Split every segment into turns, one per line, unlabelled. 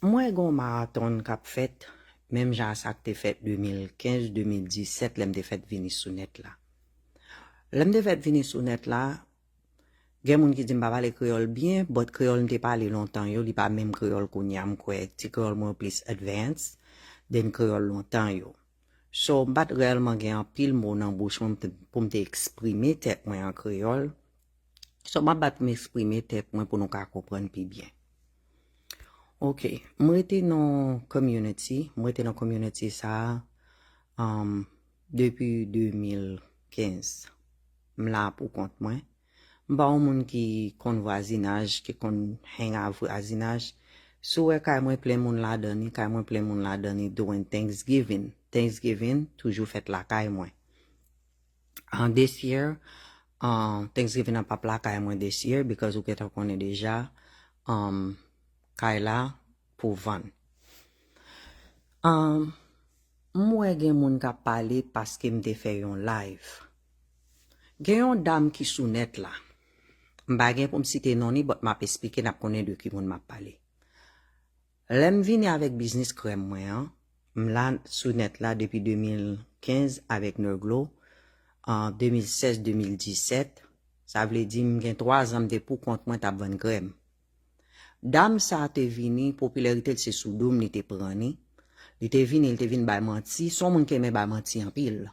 Moi, gon marathon k'ap fait, même jan sa te fait 2015-2017, lem te fait vini sou net la. Lem te fait vini sou net la, gen moun ki di mba pale kreol bien, but kreol mte pale longtemps yo, li pa même kreol koun yam kwe, ti kreol mwen plus advanced, den kreol longtemps yo. So, mbat réellement gen an pile mot nan bouche pou mte exprimer tèt mwen an kreol. So, mbat m'exprimer tèt mwen pou nou ka kompren pi bien. Ok, mwen ete nan community sa depi 2015. Mla pou kont mwen. Mba ou moun ki kon voisinage, ki kon hang av voisinage. So we kay mwen ple moun la dani doing Thanksgiving. Thanksgiving toujou fet la kay mwen. This year, Thanksgiving an pap la kay mwen this year because ou keta konen deja kay la pou van. Mwen gen moun ka pale paske mte fe yon live. Gen yon dam ki sou net la. Mba gen pou msite noni, but map explike nap konen de ki moun map pale. Lem vini avec business krem mwen, mla sou net la depi 2015 avec Nerglo, en 2016-2017, ça vle di m gen 3 ans de pou kont mwen tap ven krem. Dam sa te vini, popularite se sou doum li te prani, li te vini bay manti, son moun keme bay manti en pile.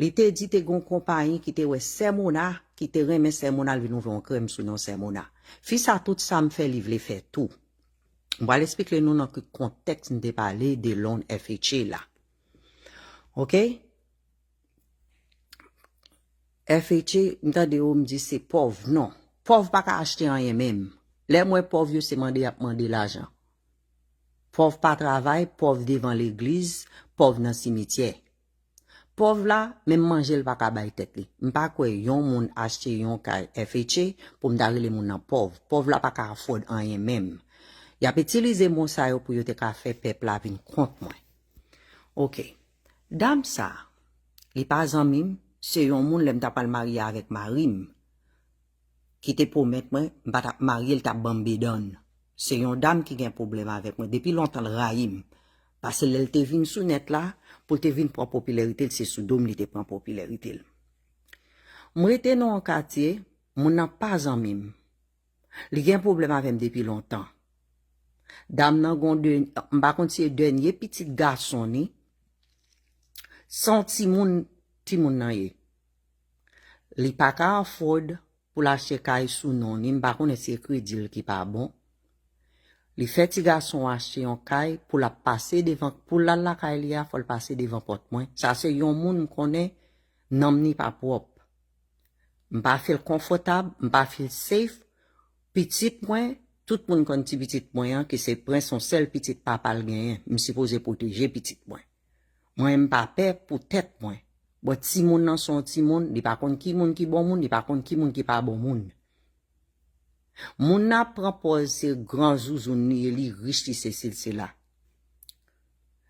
Li te di te gon kompagnie ki te we Semona, ki te reme Semona li nou ven krem sou non Semona. Fi sa tout sa m fe li vle fe tout. Mwa l'explique nou nan ki konteks n te pale de loan FHA la. Ok? FHA, mta de ou mdi se pov, non. Pov pa ka achete an yen mem. Le mwen pov yo se mande ap mande l'ajan. Pov pa travay, pov devan l'église, pov nan cimetière. Pov la, même manger pa ka bay tet li. Mpa kwe yon moun achete yon kay FHA pou mdare le moun nan pov. Pov la pa ka afford an yen mem. Y ap utilize moun sa yo pou yo te ka fe pep la vin kont mwen. Ok. Dam sa, li pa zanmim, se yon moun lem tapal mariye avec marim. Ki te promet mwen, mba tap mariye l tap bambi don. Se yon dam ki gen problème avec mwen. Depuis longtemps l rahim. Parce que l'el te vin sou net la, pou te vin pran popularité, se sou dom li te pran popularité. Mwen te nan quartier, moun nan pa zanmim. Li gen problème avec depuis longtemps. Dam nan gon mba konti denye petit garçon ni, son ti moun nan ye. Li pa ka afford pou la chekay sou non ni, mba konti se kredil ki pa bon. Li fait ti garçon acheter yon kay pou la passer devant, pou la kay li a, faut le passer devant porte mwen. Ça c'est yon moun m'konnen, nam ni pa propre. M'pa feel confortable, m'pa feel safe. Petit mwen, tout moun kon ti petit mwen, ki se pren son sel petit papa l genyen, m'supposé protéger petit mwen. Mwen m'pa pe pou tête mwen. Bon ti moun nan son ti moun, li pa kon ki moun ki bon moun, li pa kon ki moun ki pa bon moun. Moun na propose se grand zouzoun ni li riche li se la.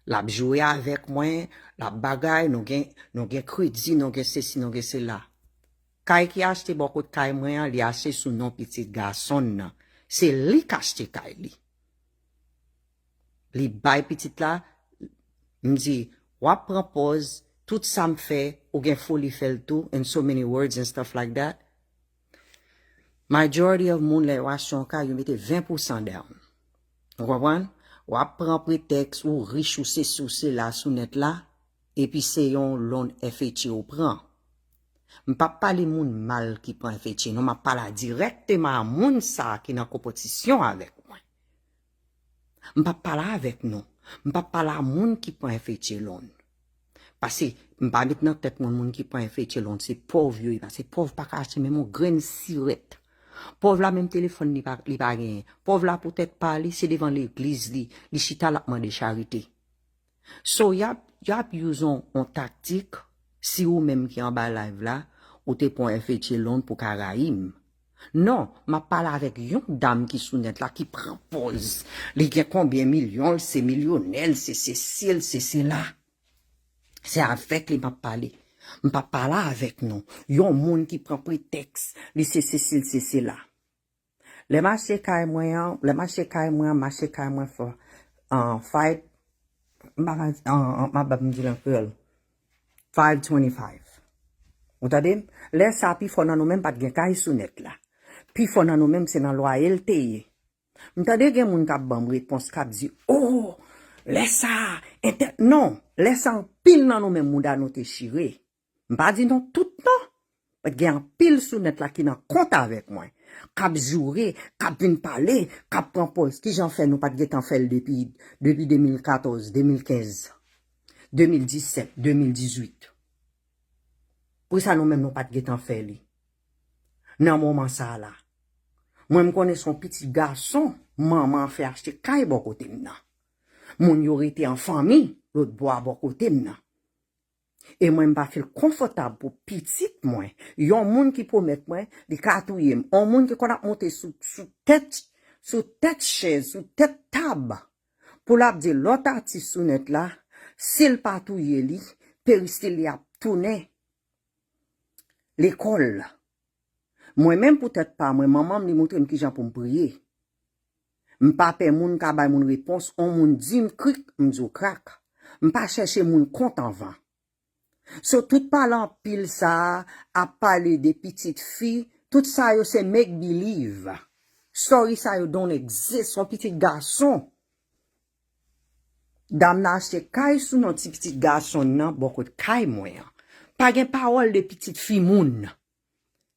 La joué avec moi, la bagay, nou gen kredi, nou gen ceci, nou gen cela. Kay ki achete beaucoup de kay mwen, li achete sou non petit garçon nan. C'est li ki achete kay li. Li bay petit la, m'di, wap propose, tout sa m'fè, ou gen foli fel tout, in so many words and stuff like that. Majority of moun le wachon ka, yon mette 20% down. Ou kompran? Wap pran prétexte ou riche ou se la sou net la, epi se yon loan FHA ou pran. M'pa pale moun mal ki pran FHA, non m'a pala directement moun sa ki nan compétition avec moi. M'pa pala avec non. M'pa pala moun ki pran FHA loan. Parce que m'pa met nan tête moun ki pran FHA loan, c'est pauvre yo, parce que pauvre pa ka achete même un grain sirette. Pauvre la même téléphone li pa gen. Pauvre la peut-être pas li, c'est devant l'église li chita la man de charité. So yap yon on tactique, si ou même qui en bas live là, ou te pon FHA loan pour Karaim. Non, ma parle avec yon dame qui sou net là, qui prend pause. Li gen combien millions, c'est millionnaire, c'est Cécile, c'est là. C'est avec li m'a parlé. M'pa parler avec nous. Yon moun qui prend prétexte, li c'est Cécile, c'est là. Le marché kay mwen, le marché kay mwen for, five, ma bab mdi lan pearl, 525. Ou tade? Le sa pi fon nan nou men pat gen kay sou net la. Pi fon nan nou men se nan loyalté ye. M'tade gen moun kap bam réponse kap di, oh, laisse ça, non, laisse ça en pile nan nou men moun da nou te chire. M'pa di non tout non. Pat gen en pile sou net la ki nan compte avec moi. Kap joure, kap vin parler, kap pran pause. Ki j'en fais nous pat gen tan fel depuis 2014, 2015, 2017, 2018. Pour ça nous même nous pat gen tan fel li. Nan moment ça là. Moi, je connais son petit garçon, maman fait acheter caille bon côté m'nan. Mon yo été en famille, l'autre bois bon côté m'nan. Et moi, m'pa fait confortable pour petit moi. Yon moun qui promet moi, de katouye, on moun qui connait monter sous tête chaise, sous tête table. Pour la dire l'autre artiste sous net là, s'il patouye li, péristil li a tourné l'école. Moi-même peut-être pas, moi maman me montre qui j'en pour me prier. M'pa pe moun ka bay moun réponse, on moun di m'krik, m'dou crack. M'pa chercher moun compte en vent. So tout parlant pile ça, a parler des petites filles, tout ça yo c'est make believe. Story ça yo don't exist, son petit garçon. Dame n'a acheté kay sou non petit garçon nan, beaucoup de kay moyen. Pas gen parole de petite fille moun.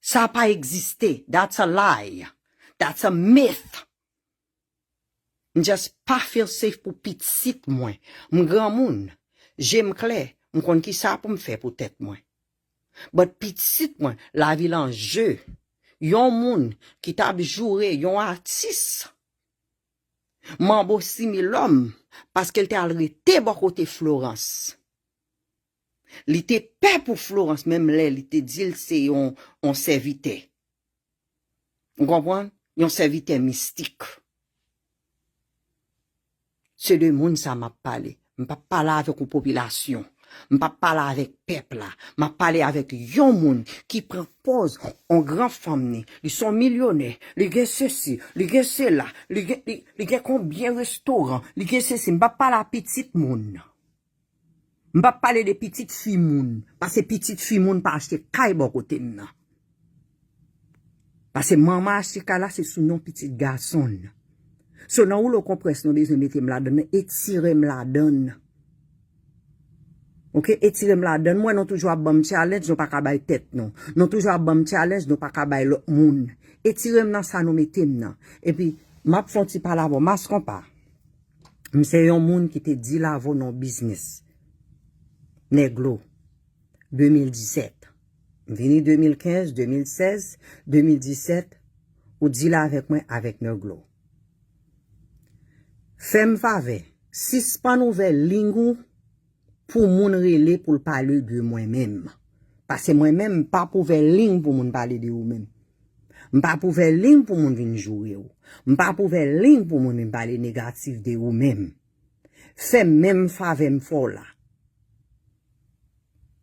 Ça n'a pas existé. That's a lie. That's a myth. Just pas feel safe pour petit moi. M'grand moun. J'aime clair. M'kon ki ça pour me faire pour tête moi. But petit moi, la ville en jeu. Yon moun qui t'a joué, yon artiste. Mambo 6000 hommes parce qu'elle t'a arrêté bon côté Florence. Li te paix pour Florence, même là, li te dit c'est on serviteur. Vous comprenez? Un serviteur mystique. C'est de moun ça m'a parlé. M'a parlé avec une population. M'a parlé avec peuple là. M'a parlé avec yon moun qui prend pause en grand femme. Ils sont millionnaires. Les gars ceci, les gars cela, les gars combien restaurants, les gars ceci. M'a parlé à petite moun. M'pa parler de petites filles moun, parce que petites filles moun pas acheter kay bon côté nan. Parce que maman acheter kay là c'est sous non petit garçon. So nan ou le compresse non besoin mettre la donne, étirer la donne. OK, étirer la donne, moi non toujours bon challenge, non pas ka bay tête non. Non toujours bon challenge, non pas ka bay l'autre moun. Étirer nan ça nous mettre nan. Et puis m'a font ti parler avant, mascon pas. M'se yon moun qui te dit la vo non business. Neglo, 2017. Vini 2015, 2016, 2017, ou dit là avec moi avec Neglo. Femme fave, si pas nouvelle ligne pour moun relé pour parler de moi-même. Parce que moi-même, pas pour ligne pour moun parler de vous-même. M'pas pour ligne pour moun vin jouer ou. M'pas pour ligne pour moun parler négatif de vous-même. Femme même fave m'fort là.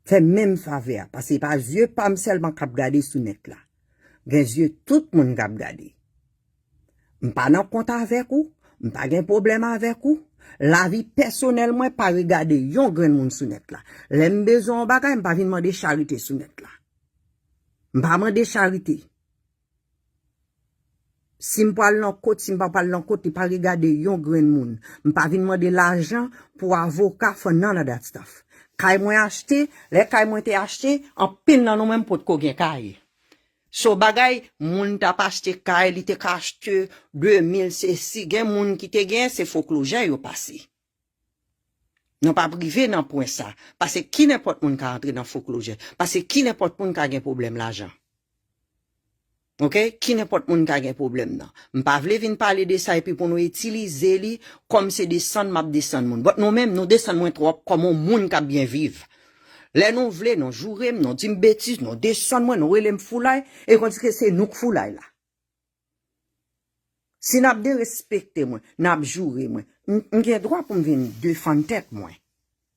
Fait même faveur, parce que pas yeux pas seulement cap garder sous net là. Gen yeux tout le monde cap garder. M'pas nan compte avec ou, m'pas gen problème avec ou. La vie personnelle moi pas regarder yon grand monde sous net là. L'aime besoin bagay m'pas vinn demander charité sous net là. M'pas demander charité. Si m'pas nan côté, si m'pas parler nan côté, pas regarder yon grand monde. M'pas vinn demander l'argent pour avocat for none of that stuff. Kay mwen acheté, les kay mwen te acheté, en pile nan nou même pot ko gen kay. So bagay, moun t'a pas acheté kay, li te ka acheté 2000, c'est si gen moun qui te gen, c'est foreclosure yo passé. Non pas privé nan point ça. Parce que qui n'importe moun ka rentre dans foreclosure. Parce que qui n'importe moun ka gen problème l'argent. OK? Qui n'importe moun ka gen problème nan. M'pa vle vin parler de ça et puis pour nous utiliser li comme c'est descendre m'a descendre moun. But nous même nous descendre moins trop comme moun ka bien vivre. Les nous vle non jouer non dit bêtise non descendre moins nous relem foulay et qu'on dit que c'est nous foulay là. Si n'a de respecter moi, n'a jouer moi. M'gen droit pour me venir défendre tête moi.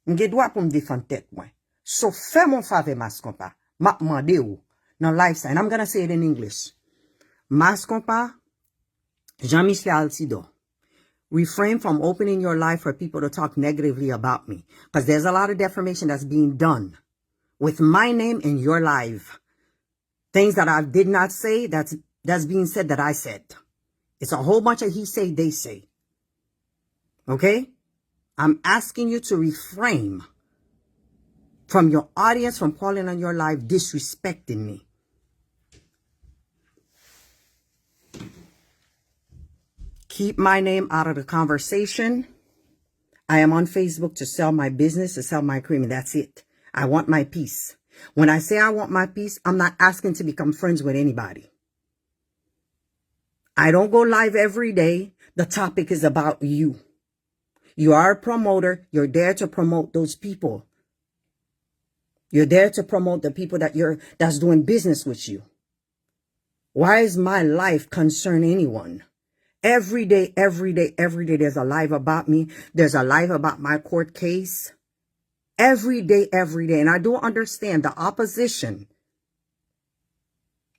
M'gen droit pour me défendre tête moi. So fais mon faveur mas compa. M'a mandé ou. Now lifestyle, and I'm gonna say it in English. Mas compa, Jean-Michel Altido. Refrain from opening your life for people to talk negatively about me. Because there's a lot of defamation that's being done with my name in your life. Things that I did not say, that's being said that I said. It's a whole bunch of he say, they say. Okay? I'm asking you to refrain from your audience from calling on your life disrespecting me. Keep my name out of the conversation. I am on Facebook to sell my business, to sell my cream, and that's it. I want my peace. When I say I want my peace, I'm not asking to become friends with anybody. I don't go live every day. The topic is about you. You are a promoter. You're there to promote those people. You're there to promote the people that's doing business with you. Why is my life concern anyone? Every day, there's a live about me. There's a live about my court case. Every day. And I do understand the opposition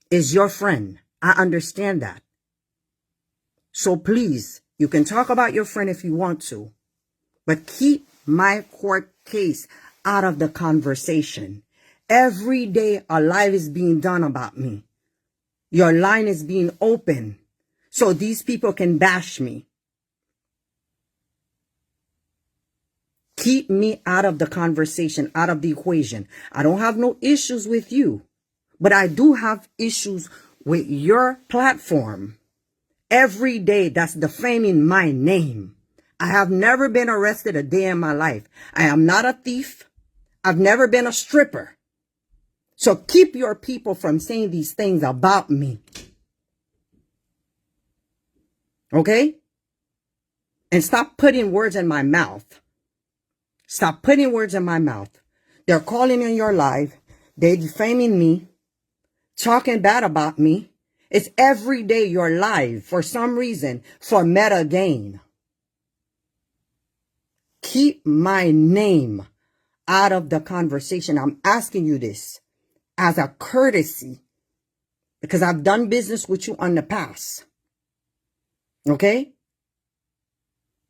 is your friend. I understand that. So please, you can talk about your friend if you want to, but keep my court case out of the conversation. Every day a live is being done about me. Your line is being open so these people can bash me. Keep me out of the conversation, out of the equation. I don't have no issues with you, but I do have issues with your platform. Every day that's defaming my name. I have never been arrested a day in my life. I am not a thief. I've never been a stripper. So keep your people from saying these things about me. Okay? And stop putting words in my mouth. Stop putting words in my mouth. They're calling in your live. They're defaming me. Talking bad about me. It's every day you're live for some reason for meta gain. Keep my name out of the conversation. I'm asking you this as a courtesy because I've done business with you in the past. Okay?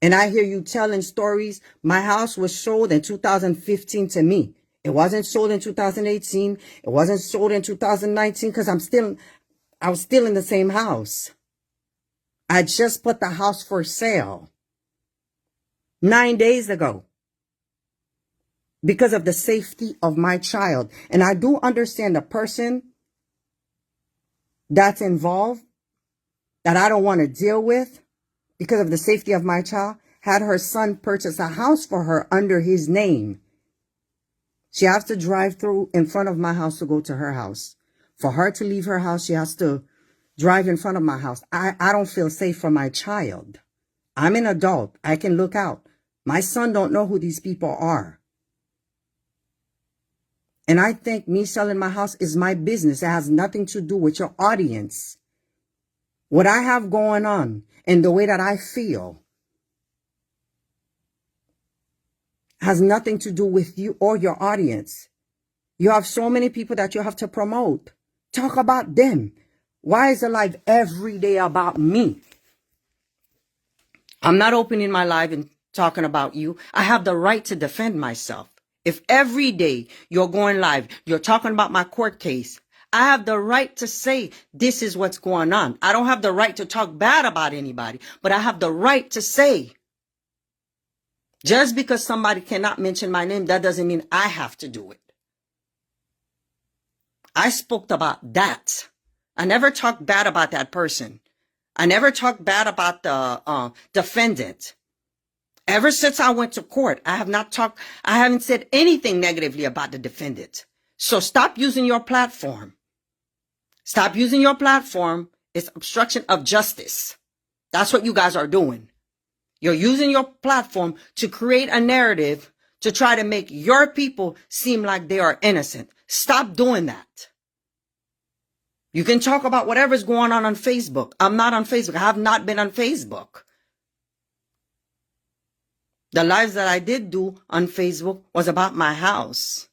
And I hear you telling stories. My house was sold in 2015 to me. It wasn't sold in 2018. It wasn't sold in 2019 because I was still in the same house. I just put the house for sale 9 days ago because of the safety of my child. And I do understand the person that's involved that I don't want to deal with because of the safety of my child had her son purchase a house for her under his name. She has to drive through in front of my house to go to her house. For her to leave her house, she has to drive in front of my house. I don't feel safe for my child. I'm an adult. I can look out. My son don't know who these people are. And I think me selling my house is my business. It has nothing to do with your audience. What I have going on and the way that I feel has nothing to do with you or your audience. You have so many people that you have to promote. Talk about them. Why is the live every day about me? I'm not opening my live and talking about you. I have the right to defend myself. If every day you're going live, you're talking about my court case, I have the right to say this is what's going on. I don't have the right to talk bad about anybody, but I have the right to say. Just because somebody cannot mention my name, that doesn't mean I have to do it. I spoke about that. I never talked bad about that person. I never talked bad about the defendant. Ever since I went to court, I haven't said anything negatively about the defendant. So stop using your platform. Stop using your platform. It's obstruction of justice. That's what you guys are doing. You're using your platform to create a narrative to try to make your people seem like they are innocent. Stop doing that. You can talk about whatever's going on Facebook. I'm not on Facebook. I have not been on Facebook. The lives that I did do on Facebook was about my house.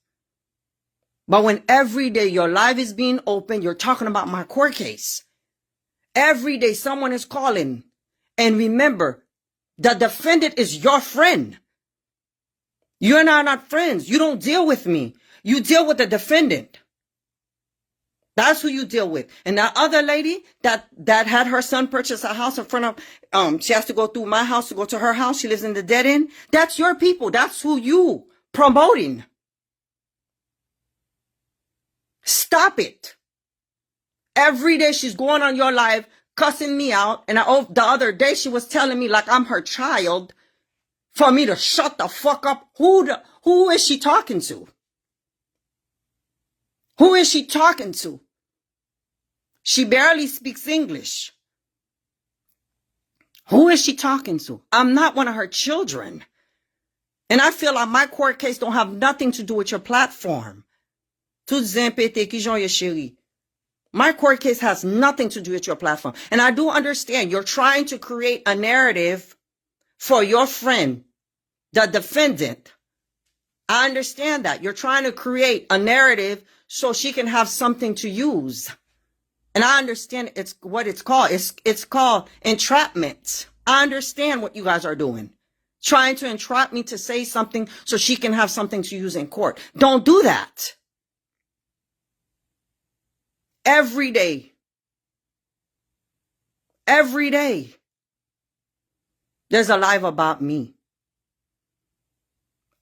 But when every day your live is being open, you're talking about my court case. Every day someone is calling And remember, the defendant is your friend. You and I are not friends. You don't deal with me. You deal with the defendant. That's who you deal with. And that other lady that had her son purchase a house in front of, she has to go through my house to go to her house. She lives in the dead end. That's your people. That's who you promoting. Stop it. Every day she's going on your live, cussing me out. And the other day she was telling me like I'm her child for me to shut the fuck up. Who is she talking to? Who is she talking to? She barely speaks English. Who is she talking to? I'm not one of her children. And I feel like my court case don't have nothing to do with your platform. Tout zempete ki jon ye chéri. My court case has nothing to do with your platform. And I do understand you're trying to create a narrative for your friend, the defendant. I understand that. You're trying to create a narrative so she can have something to use. And I understand it's what it's called. It's called entrapment. I understand what you guys are doing. Trying to entrap me to say something so she can have something to use in court. Don't do that. Every day. Every day. There's a live about me.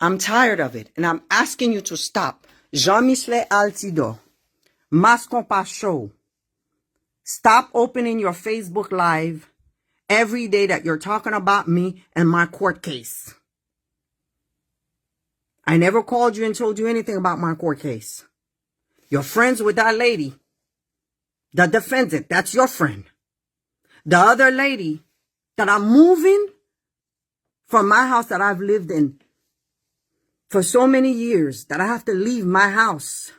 I'm tired of it. And I'm asking you to stop. Jean-Michel Altidore. Mass Compas Show. Stop opening your Facebook Live every day that you're talking about me and my court case. I never called you and told you anything about my court case. You're friends with that lady. The defendant, that's your friend. The other lady that I'm moving from my house that I've lived in for so many years that I have to leave my house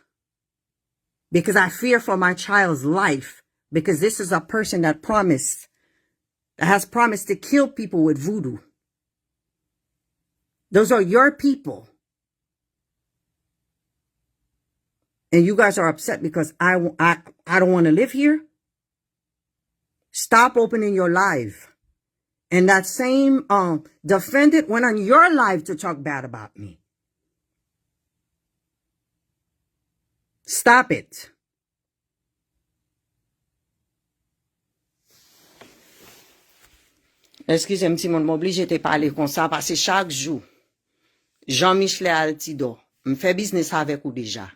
because I fear for my child's life. Because this is a person that has promised to kill people with voodoo. Those are your people. And you guys are upset because I don't want to live here. Stop opening your live. And that same defendant went on your live to talk bad about me. Stop it. Excusez-moi, si mon m'oblige de parler comme ça parce que chaque jour, Jean-Michel Altidore, me fait business avec ou déjà.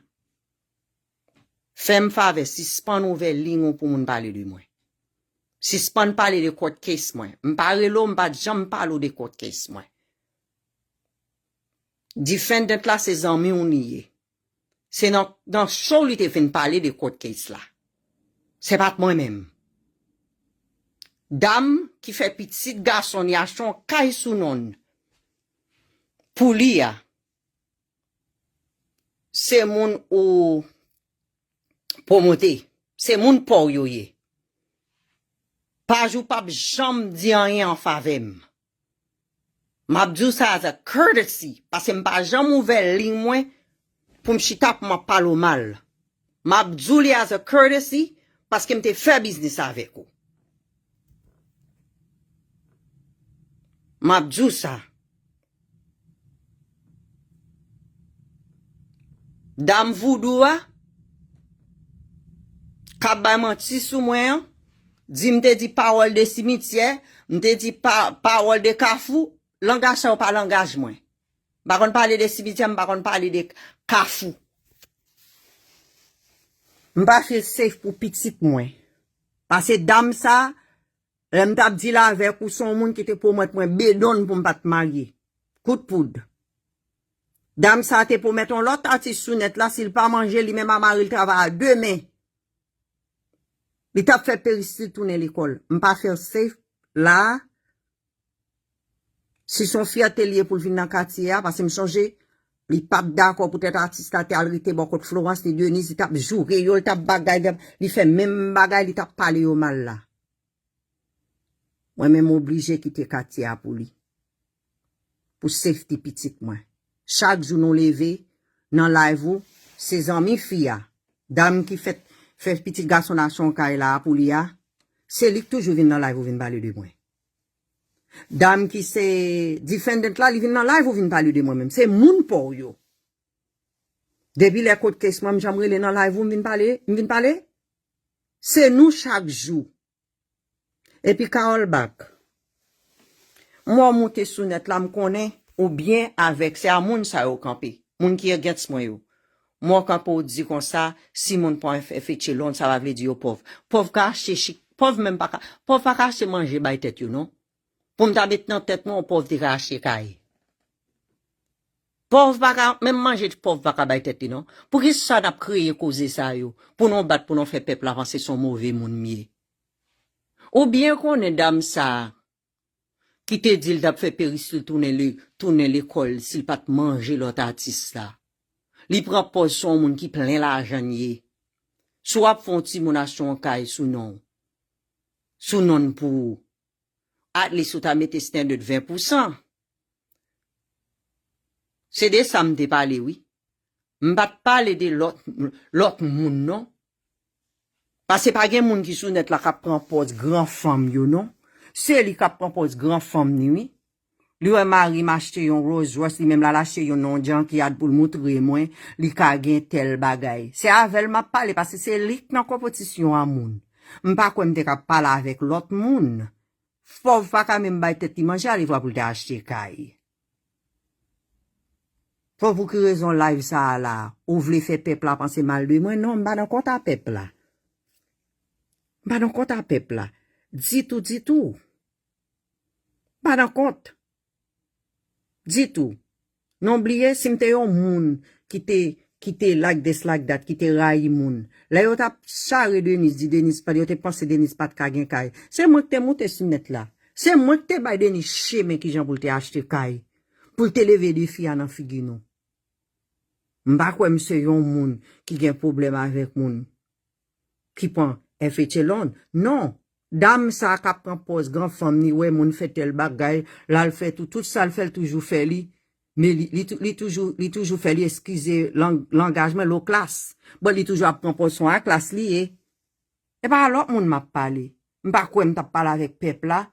Fais me faveur, si span ouvert ligne pour moun parler de moi. Si span parler de court case moi, me parle l'eau, me pas jamais parler de court case moi. Defendant là, c'est amis ou nié. C'est dans show lui te fin parler de court case là. C'est pas moi-même. Dame qui fait petit garçon y a son kay sou non. Pour lia. C'est moun ou pour monter. C'est moun pour yoye. Pas jou pas jam di rien en favem. M'abdou ça as a courtesy parce que m'pas jam ouvert ligne moi pour m'chita pour m'a parler mal. M'abdou li as a courtesy parce que m'te fait business avec ou. M'abdou ça. Dame voodoo a kaba menti sou mwen, di m'te di parole de cimetière, m'te di parole de kafou, langage ou pas langage mwen. Bakon parler de cimetière, bakon parler de kafou. M'pa feel safe pour petit mwen. Parce que dame ça, elle m'tap di la avec ou son moun qui te pour mettre mwen bédon pour m'pas te marier. Coup de poudre. Dame ça te pour mettre l'autre artiste sous net là, s'il pas manger, lui même à mari le travail à deux mains. Il t'a fait péristyle tourner l'école. M'pas faire safe là. Si son fierté lié pour venir dans le quartier, parce que me changer, il pas d'accord pour être artiste à théâtre, beaucoup de Florence, de Denise, il t'a joué, il t'a bagay, il fait même bagay, il t'a parlé au mal là. Moi même obligé quitter quartier pour lui. Pour safety petit moi. Chaque jour nous lever dans live ses amis filles, dame qui fait petit garçon à son caille là pour lui, c'est lui qui toujours vient dans live vient parler de moi. Dame qui c'est defendant là, il vient dans live ou vient parler de moi-même. C'est moun pour yo. Depuis les côtes case, moi, j'aimerais dans live ou vient parler. C'est nous chaque jour. Et puis, Carol Bach. Moi, monter sous net là, me connais, ou bien avec, c'est à moun sa yo campé. Moun qui against moi yo. Moi, quand on dit comme ça, si mon point fait long, ça va veut dire pauvre. Pauvre ka chic, pauvre même pas, pauvre pas acheter manger bay tête yo, non? Pour me mettre dans tête moi, pauvre te ka acheter kay. Pauvre pas même manger pauvre pas bay tête non? Pour qui ça n'a créé causer ça yo? Pour nous battre, pour nous faire peuple avancer son mauvais moun mieux. Ou bien qu'on est dame ça, qui te dit d'ap fait périssil tourner l'école, s'il pas te manger l'autre artiste là. Li prend pose son moun qui plein l'argent yé. Soit font ti monation kay sous non. Sous non pour. At li sou ta mette standard 20%. C'est de ça m'te parler, oui. M'bat parler de l'autre moun, non? Parce que pas gen moun qui sou net la kap prend pose grand femme yo, non? C'est li kap prend pose grand femme ni, oui. Lui ou mari m'acheté yon Rolls Royce, li même la l'acheté yon non-dian qui a pour le montrer moi, li ka gen tel bagay. C'est avec m'a parler parce que c'est li dans compétition à moun. M'pa quoi m'te kap parler avec l'autre moun. Faut pas quand même bay tête manger aller voir pour t'acheter kay. Faut pour que raison live ça là, ou vle faire peuple là penser mal de moi, non, m'pa dans compte à peuple là. M'pa dans compte à peuple là. Dis tout. M'pa dans compte. Dis tout. N'oubliez si m'te yon moun qui te like this like that, qui te raï moun. Là yo t'a charé Denis, dit Denis pas, yo te pense Denis pas de kagen kay. C'est moi qui te monté sur net là. C'est moi qui te bay Denis chemin qui j'en pour te acheter kay. Pour te lever des filles en figi nou. M'pa quoi m'se yon moun qui gen problème avec moun. Qui prend FHLon. Non. Dame ça k'ap prend pose grand femme ni ouais moun fait tel bagay, là le fait tout ça le fait toujours fait li. Mais li toujours fait li excuser l'engagement l'eau classe. Bon li toujours prend pose son à classe li et pas l'autre moun m'a parlé. M'pa quoi m't'a parlé avec peuple là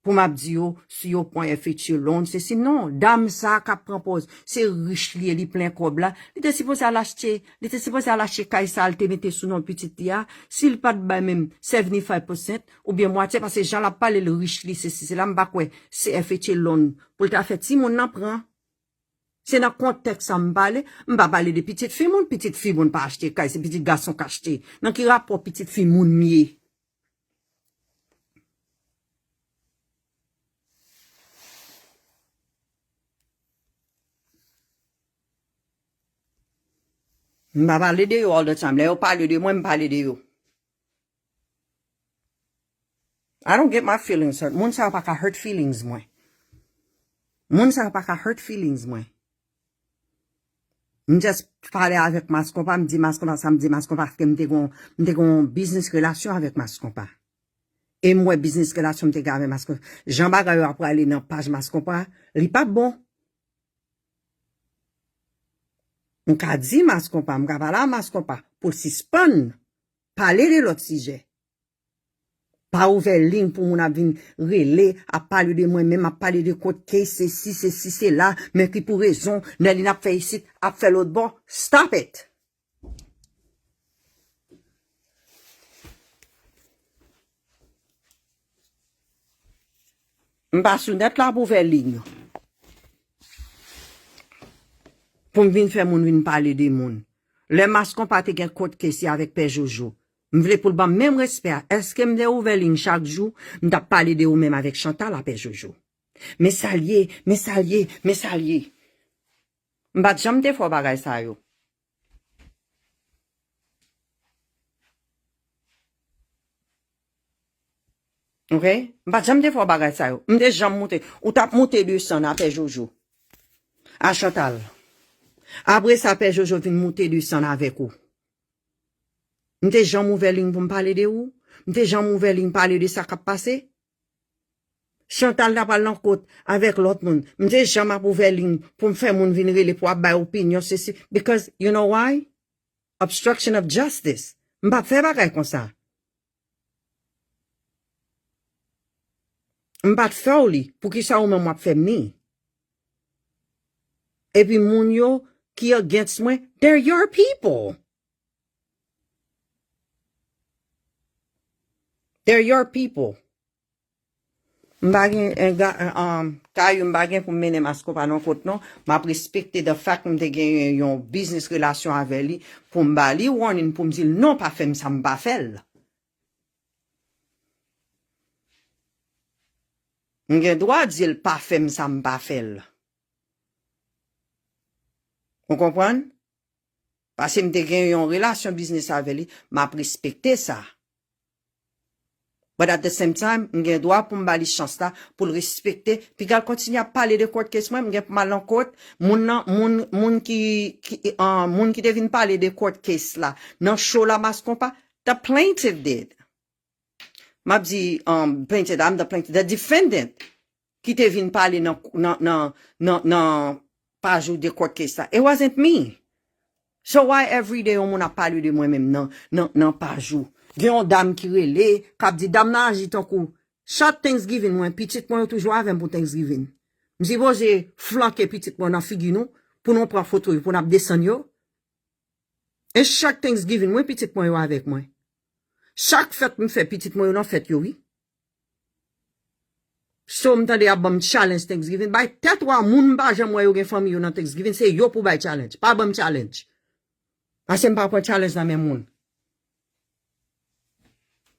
pour m'a dit yo si yo point FHLon c'est sinon dame ça k'ap prend pose c'est riche li plein cob là. Li te supposé à l'acheter kay ça te mette sous non petite ya s'il pas de ba même 75% ou bien moitié parce que Jean la parlé le riche li c'est là m'pa quoi c'est FHLon pour t'a fait si mon n'en prend. C'est dans contexte ça m'pa parler de petite fille moun pas acheter kay c'est petit garçon qui acheter. Dans qui rapport petite fille moun mieux. M'pa parler de yo all the time. Là, yo parle de moi, m'parle de yo. I don't get my feelings hurt. Moun sa pa ka hurt feelings moi. Moun sa pa ka hurt feelings moi. Just parler avec Mascompa, m'di Mascompa, ça m'di Mascompa que m'te gon business relation avec Mascompa. Et moi business relation m'te avec Mascompa. Jean Bagay après aller dans page Mascompa, li pas bon. M'ka di Mascompa, m'ka parler Mascompa pour suspendre parler de l'autre sujet. Pas ouvert ligne pour mon vin relais à parler de moi même à parler de côté case c'est si c'est là mais qui pour raison Nelly n'a fait ici a fait l'autre bord. Stop it. M'pas sou net là pour ouvert ligne. Pour m'vin faire moun vin parler de moun. Le mascon pas te gen côté case avec Père Jojo. M'vle pour le ban même respect. Est-ce que m'de ouvert ligne chaque jour, m't'a parlé de ou même avec Chantal à Père Jojo. Mais salier. M'bat jamais te fò bagay sa yo. OK? M'bat jamais te fò bagay sa yo. M'de jamais monter. Ou t'a monté 200 à Père Jojo. À Chantal. Après ça Père Jojo vient monter 200 avec ou. M'te jamais ouvert ligne pour me parler de ou? M'te jamais ouvert ligne parler de ça qui a passé? Chantal n'a pas l'encote avec l'autre monde. M'te jamais ouvert ligne pour me faire mon venir les pour avoir opinion c'est because you know why? Obstruction of justice. M'pa faire bagay comme ça. M'pas de faire li, pour qui ça ou même m'a fait ni. Et puis moun yo qui against moi, they're your people. They're your people. M'bagen kay m'bagen pour mener masko pa non kote non, m'a respecté the fact m'te gen yon business relation avec li pour m'bali warning pour m'dire non pas fait ça m'pa fait. M'gen droit dire pas fait ça m'pa fait. Vous comprenez? Parce que m'te gen yon relation business avec li, m'a respecté ça. But at the same time, m'gen droit pour m'bali chance là, pour le respecter, puis qu'elle continue à parler de court case moi, m'gen mal en court, moun qui te vin parler de court case là, non show la mas pas, the plaintiff did. M'a dit, plaintiff, I'm the plaintiff, the defendant, qui te vin parler non, pas jou de court case là. It wasn't me. So why every day on a parlé de moi-même non, pas jou. Gen yon dame qui relè, kap di dame nan agit ton kou. Chaque Thanksgiving, moi, petit moi toujours avec pour Thanksgiving. M'si bo j'ai flanqué petit moi dans figi nou, pour nous prendre photo, pour nous descendre yo. Et chaque Thanksgiving, moi, petit moi yo avec moi. Chaque fête me fait petit moi yo dans fête yo, oui. So m'tande a bam challenge Thanksgiving. Bay tête wa moun ba jam moi yo gen famille yo dans Thanksgiving, c'est yo pour bay challenge, pas bam challenge. Parce m'pa pour challenge dans même moun.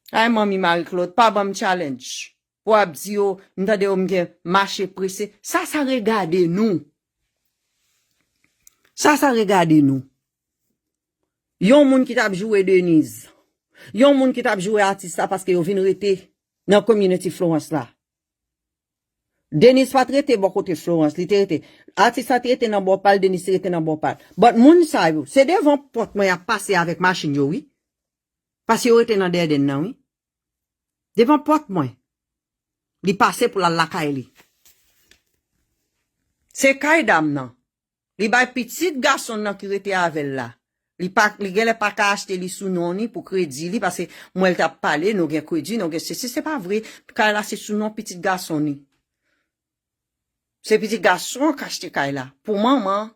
Ay mami Marie-Claude, pas bon challenge. Ou abdi yo, m'tade ou m'gen marché pressé. Ça regarde nous. Ça regarde nous. Yon moun qui t'a joué Denise. Yon moun qui t'a joué artiste parce que yo vin rete dans community Florence là. Denise pas traité bon côté Florence, li traité. Artiste a traité dans bon pal, Denise traité dans bon pal. But moun sa yo, c'est devant porte moi a passé avec machine yo oui. Parce que yo était dans derrière nan oui. Devant porte moi. Li passe pour la lakay li. C'est kay dam nan. Li bay petit garçon nan qui était avec là. Li gen pas ka acheter li sous non ni pour crédit li parce que moi elle t'a parlé nous gen crédit nous gen c'est pas vrai kay là c'est sous non petit garçon ni. C'est petit garçon qui acheté kay là pour maman.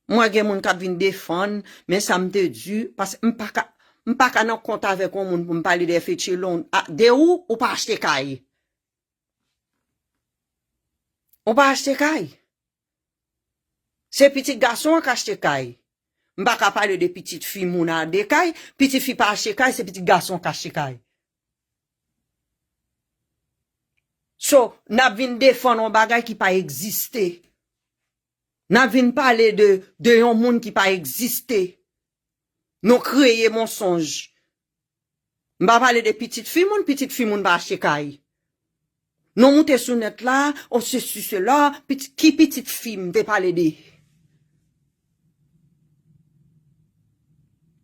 Moi gen moun k'ap vinn défendre mais ça me te dû parce que m'pa ka nan compte avec un moun pour me parler des fétiches long. De où ou pas acheter kay? Ou pas acheter kay? C'est petit garçon qui achète kay. M'pa ka parler de petite fille mouna de kay, petite fille pas acheter kay, c'est petit garçon qui achète kay. So, n'a vinn défendre un bagay qui pas existé. N'a vinn parler de yon moun qui pas existé. Nous créer mensonge. M'pa parler de petite fille moun pas acheter kay. Non monter sous net là, on se su cela, qui petite fille m'te parler de.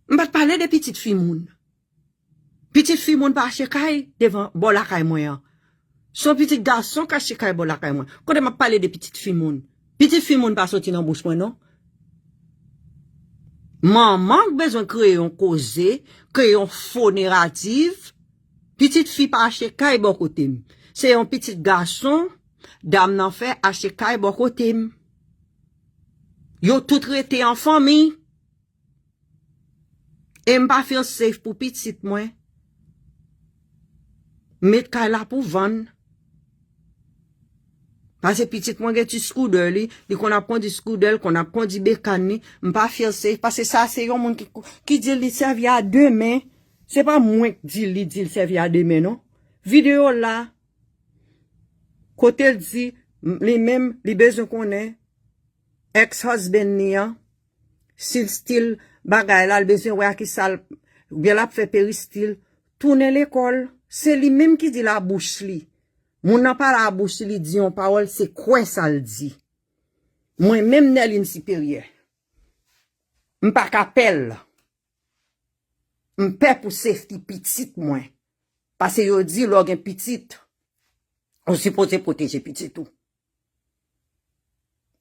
M'pa parler de petite fille moun. Petite fille moun pas acheter kay devant bon la kay moi. Son petit garçon qui acheter kay bon la kay moi. Quand m'a parler de petite fille moun. Petite fille moun pas sorti dans bouche moi non. Maman besoin créer un causé, créer un faux narratif. Petite fille pas acheter kay bon côté. C'est un petit garçon, dame nan fait acheter kay bon côté. Yo tout traité en famille. Et m'pa feel safe pour petit moi. Met kay la pour vendre. Parce que petit moi gen ti scooter li qu'on apprend du scooter, qu'on apprend du bécane, m'pa feel safe parce que ça c'est un monde qui dit li servi à demain. C'est pas moi qui dit servi à demain non. Vidéo là côté dit les mêmes les besoin qu'on est ex-husband ni s'il style bagay là le besoin ouais qui sale bien la fait péristyle tourner l'école c'est lui même qui dit la bouche li mon n'a pas la bouche li dit en parole c'est quoi ça le dit moi même dans l'une supérieure m'pas qu'appel m'paie pour safety petite moi parce que yo dit log un petite on supposé protéger petit tout.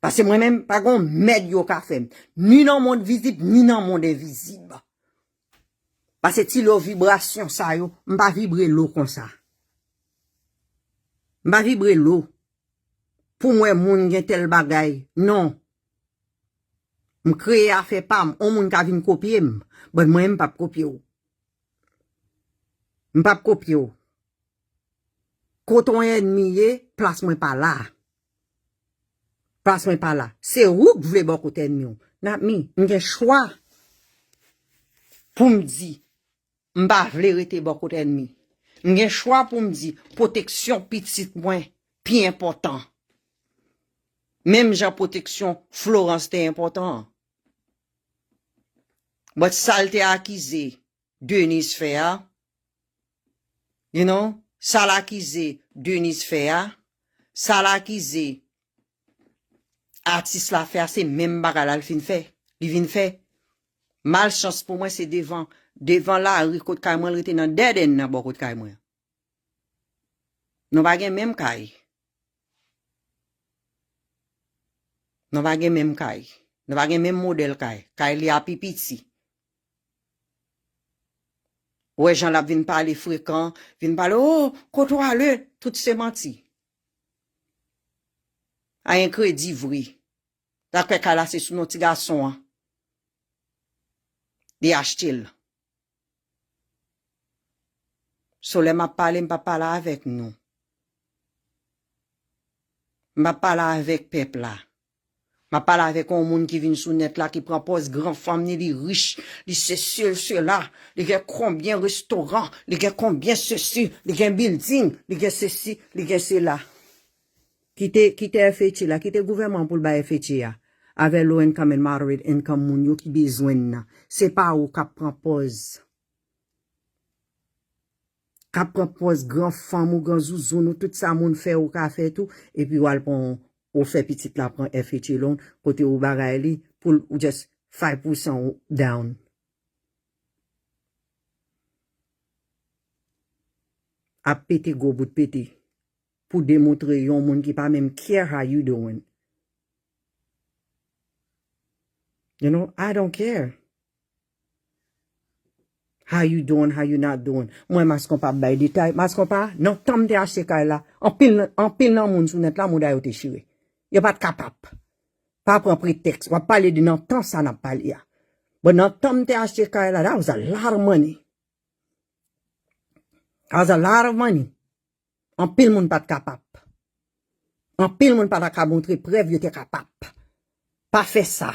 Parce que moi-même, pas gon med yo ka fait. Ni dans monde visible, ni dans monde invisible. Parce que si l'eau vibration ça yo, m'pa vibrer l'eau comme ça. M'a vibre l'eau. Pour moi, moun gen tel bagay. Non. M'kreye a fait pas, on moun ka vin copier m. Bon, moi, m'pa copier ou. M'pa copier ou. Quand on ennemi, place moi pas là. Place moi pas là. C'est où que vous voulez bon côté ennemi. N'a mi, m'gen choix. Pour me dire, m'pa vle rete bon côté ennemi. M'gen choix pour me dire, protection petite moins, plus important. Même genre protection, Florence c'était important. But ça t'est accusé, Denise Féa. You know? Ça l'accusé, Denise Féa. Ça l'accusé, artiste la faire, c'est même bagarre là, il vient fait. Malchance pour moi, c'est devant là, Rico de Kaimouan, il était dans dead end, dans beaucoup de Kaimouan. Nous pas même caille. Nous pas même caille. Nous pas même modèle caille. Caille li a pipiti. Ouais, Jean la vin parler fréquent, vin parler, oh, côtoie le, tout c'est menti. A un crédit vrai. D'après qu'elle a c'est sous nos petits garçons, des achetil. Solè m'a parlé avec nous. M'a parlé avec peuple là. M'a parlé avec un monde qui vient sous net là, qui propose grand femme, li riche, li cela, li gen combien restaurants, li gen combien ceci, li gen building, li gen ceci, li gen cela. Qui te FHA là, qui te gouvernement pour le ba FHA là, avec low income and moderate income moun yo qui besoin na. C'est pas ou k'ap propose. K'ap propose grand femme ou grand zouzou, nou tout ça moun fait ou ka fait tout, et puis ou al pon ou fait petit la prend FHA loan, côté ou bagay li, pour ou just 5% down. A pété go bout pété. Pour démontrer yon moun qui pas même care how you doing. You know, I don't care. How you doing, how you not doing. Moi, mas kon pa bay détail. Mas kon pa, non, tam te achete kay la. En pile nan moun sou net la, moun da yo te chire. Yo pas capable. Pas prendre prétexte. On va parler de nan temps ça n'a pas ya. But nan tam te achete kay la, that was a lot of money. That was a lot of money. En pile moun pas capable. En pile moun pas capable montrer preuve yo te capable. Pas fait ça.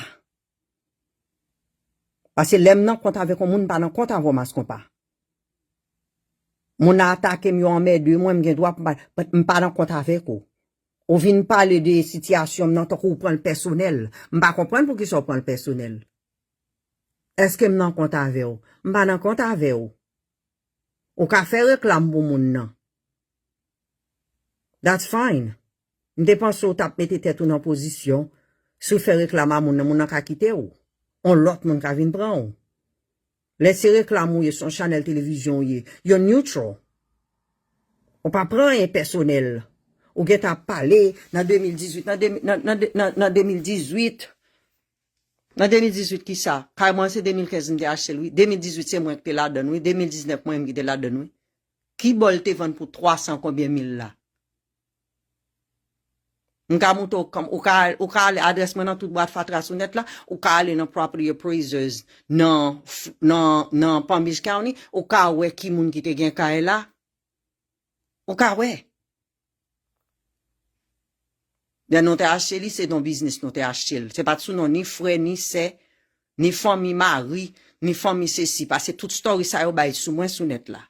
Parce que l'aime nan compte avec un moun pas nan compte avec mas kon pa. Moun a attaqué mi en mer de moi m'gen droit pas nan compte avec ou. On vient parler de situation nan tant qu'on prend le personnel. M'pa comprendre pour qui ça prend le personnel. Est-ce que m'nan compte avec ou? M'pa nan compte avec ou. Ou ka faire réclame pour moun nan. That's fine. M'dépense ou tap mette tête ou nan position, sou faire réclame à moun nan ka quitter ou. On l'autre moun ka vin pran ou. Laissez réclame ou son channel télévision you're neutral. On pas prend un personnel. Ou get a parler dans 2018 dans 2018 qui ça carrément c'est 2015 m'te acheté lui 2018 c'est moi qui là dedans oui 2019 moi qui là dedans oui qui bol te vendre pour 300 combien mille là m'ka monto comme ou ka adresse moi dans toute boîte fatra sur net là ou ka aller dans property appraisers non Palm Beach County ou ka ouais qui moun qui te gen ka là ou ka ouais. Bien, non, t'es acheté, c'est ton business, non, t'es acheté. C'est pas sous non, ni frère, ni c'est, ni famille, mari, ni famille, ceci. Parce que toute story, ça, yo, bah, sous moi, sous net, là.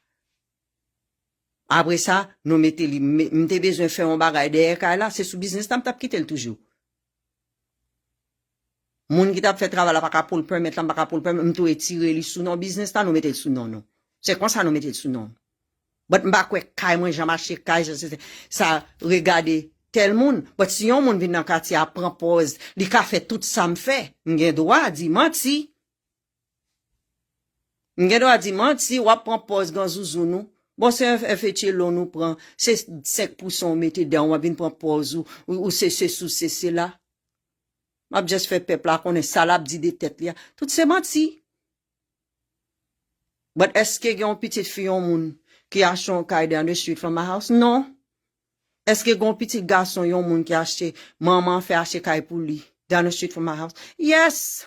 Après ça, nous mettez, m'te besoin de faire un bagay derrière, là, c'est sous business, t'as quitté le toujours. Moun qui t'a fait travail, là, pas pour le permettre, là, pas pour le permettre, m'tou étirer, li sous non business, là, nous mettez sous non, non. C'est quoi ça, nous mettez sous non? But m'ba quoi, kay, moi, j'ai marché, kay, ça, regardez, tel moun, but si yon moun vin nan quartier a prend pause, li ka fait tout ça me fait, m'gen droit di menti. M'gen droit di menti, ou prend pause gan zouzou nou. Bon c'est un FHA l'on nous prend, c'est 5% mettez dedans, ou vin prend pause ou c'est sous c'est là. M'a juste fait peuple là connaît salab di de tête là. Tout c'est menti. But est-ce que yon petite fille yon moun qui a son kay down the street from my house? Non. Est-ce que gon petit garçon yon moun qui acheté, maman fait acheter kay pour lui, down the street from my house? Yes.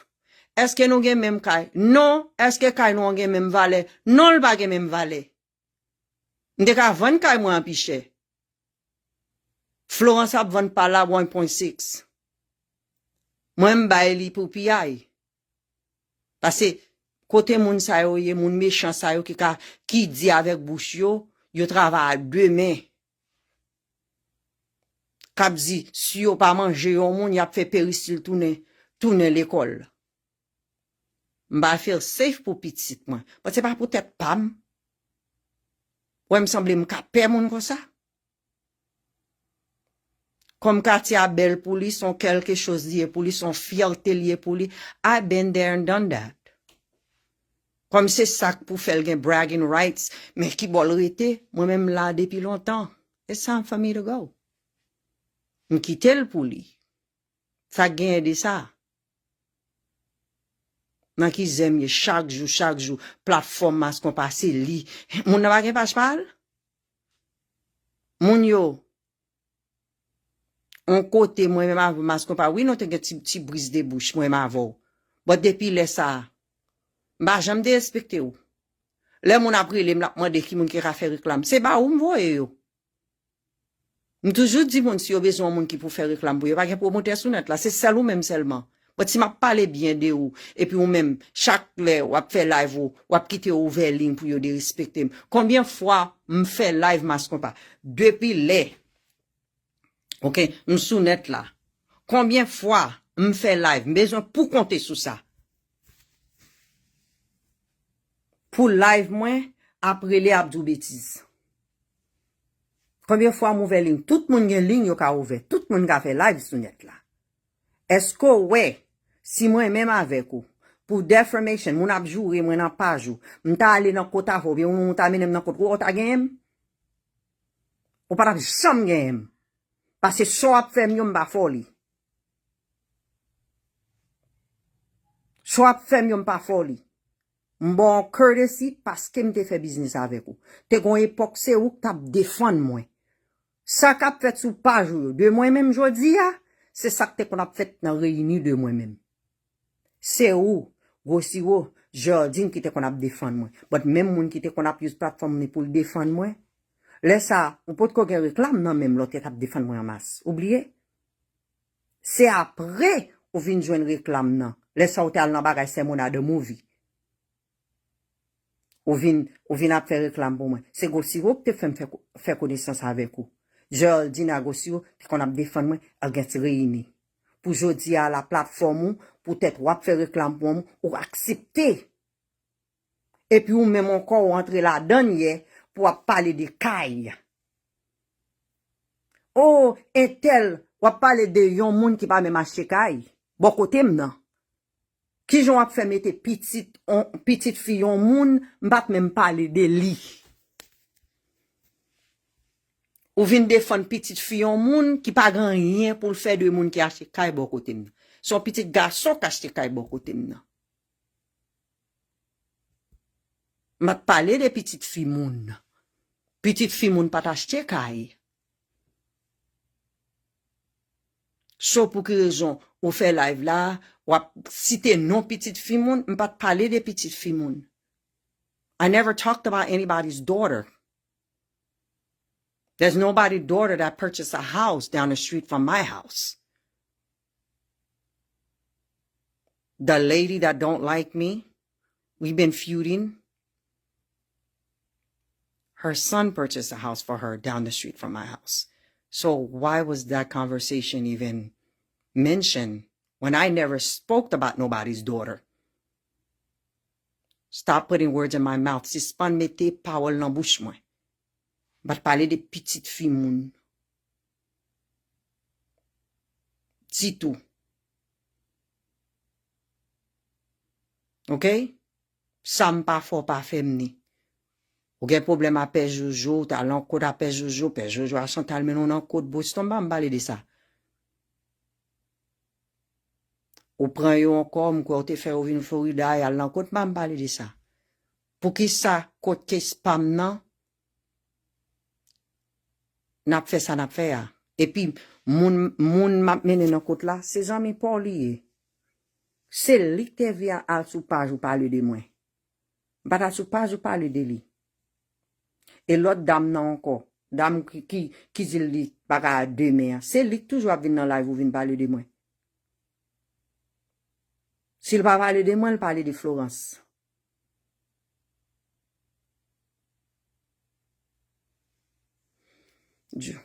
Est-ce que nous gen même kay? Non. Est-ce que kay nous gen même valet? Non, l pa gen même valet. M'te ka vendre kay moi en piché. Florence a vendre par là 1.6. Moi m'bay li pour PI. Parce que côté moun sa yo, ye moun méchant sa yo qui dit avec bouche yo travaille à deux mains. Kap di, si yo pa manje yon moun, y a fait périsil tourner l'école. M'ba faire safe pour petit moi. Parce que c'est pas pour tête pam. Ouais, me semble m'kapè moun comme ça. Comme Katia belle pour lui, son quelque chose lié pour lui, son fierté lié pour lui. I've been there and done that. Comme c'est ça pour faire gen bragging rights, mais qui bol rete, moi-même là depuis longtemps. It's time for me to go. M'quitte le pour lui. Ça gagne de ça. Nan ki zem chaque jour, plateforme mas qu'on passe li. Moun nan pa gen page pal? Moun yo. On côté moi même avant mas qu'on pa. Oui, non te gen ti brise de bouche moi même avant. But depuis le ça. Ba j'aime de respecter ou. Le moun apri le m'la demande qui moun ki ra faire réclame. C'est ba ou m'voye yo. Toujours dit moun si yo besoin moun qui pour faire réclame pour yo pas gen pour monter sous net là, c'est celle ou même seulement. Mais si m'a parlé bien de ou et puis ou même chaque lè ou ap fait live ou ap quitter ouvert ligne pour yo de respecter. Combien fois me fait live masque pas depuis lè. OK, m sous net là. Combien fois me fait live, besoin pour compter sur ça. Pour live moi après les abdou bêtises. Combien fois m'ouvert ligne, tout moun gen ligne yo ka ouvert, tout moun ka fait live sous net là. Est-ce que ouais, si moi même avec ou pour defamation, moun ap joure moi nan pa jou, m'ta aller dans kota ho, bien on ta menem dans kota ta game. Ou pas jamais game. Parce que so ap fait m'yon ba foli. So ap fait m'yon pa foli. M'bon courtesy parce que m'te fait business avec ou. Te gon époque c'est ou t'a défendre moi. Ça qu'a fait sous page de moi-même jodi a, c'est ça que qu'on a fait dans réunion de moi-même. C'est où aussi où Jordine qui te qu'on a défendre moi. But même moun qui te qu'on a use plateforme pour défendre moi. Laisse ça, on peut qu'on réclame non même l'autre t'a défendre moi en masse. Oubliez. C'est après ou vinn joindre réclame non. Laisse ça ou t'al dans bagay c'est mon de movie. Ou vinn a faire réclame pour moi. C'est aussi où que te fait connaissance avec vous. Jordine a aussi où qu'on a défendre moi à gen réuni. Pour jodi à la plateforme pour être ou faire réclame pour moi ou accepter. Et puis ou même encore entrer la dernière pour parler de caille. Oh, et tel ou parler de yon moun qui pas même acheter caille. Bon côté m'nan. Qui j'ont fait mettre petite fille yon moun, m'pat même parler de li. Ou vin défendre petite fille yon moun qui pas grand rien pour le faire de moun qui achète caille bon côté m'nan. Son petit garçon qui achète caille bon côté m'nan. M'a parlé de petite fille moun. Petite fille moun pas acheter caille. So pour quelle raison ou fait live là, ou citer non petite fille moun, m'pas parler de petite fille moun. I never talked about anybody's daughter. There's nobody's daughter that purchased a house down the street from my house. The lady that don't like me, we've been feuding. Her son purchased a house for her down the street from my house. So why was that conversation even mentioned when I never spoke about nobody's daughter? Stop putting words in my mouth. Si span mette parole nan bouche moi. Bat parler de petite fille moun. Ti tout. OK? Ça m'pa fort pas fait m'ni. Ou gen problème à Père Jojo, t'as l'encore à Père Jojo à Chantal Menon en côte Boston, ba m'balé de ça. Ou prend yo encore, m'ko te fait ou vin Florida, y a l'encore, ba m'balé de ça. Pour qui ça, côte que spam nan, n'a fait ça n'a fait ya. Et puis moun m'a mené dans côte là, ses amis pas lié. C'est lui qui vient à sous page ou parler de moi. Bata sous page ou parler de lui. Et l'autre dame non encore, dame qui dit lui pas demain, c'est lui toujours venir dans live ou venir parler de moi. S'il va parler de moi, il parle de Florence. Dieu.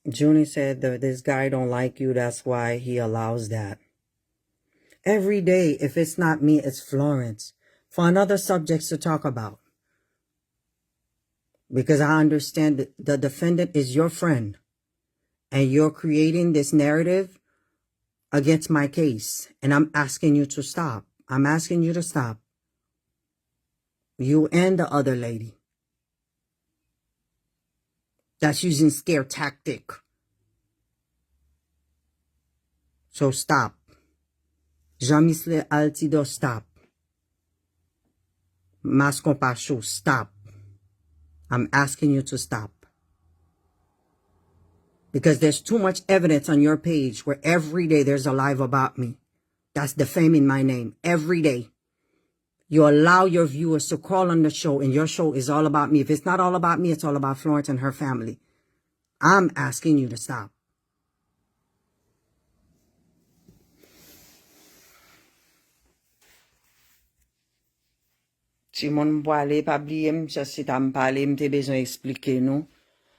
Junie said that this guy don't like you, that's why he allows that. Every day, if it's not me, it's Florence. Find other subjects to talk about. Because I understand that the defendant is your friend. And you're creating this narrative against my case. And I'm asking you to stop. I'm asking you to stop. You and the other lady. That's using scare tactic. So stop. Jean-Michel Altido, stop. Mascon Pacho, stop. I'm asking you to stop. Because there's too much evidence on your page where every day there's a live about me. That's defaming my name. Every day. You allow your viewers to call on the show, and your show is all about me. If it's not all about me, it's all about Florence and her family. I'm asking you to stop. Si mon boile pas oublier, ça si t'as me parler, m'te besoin expliquer nous.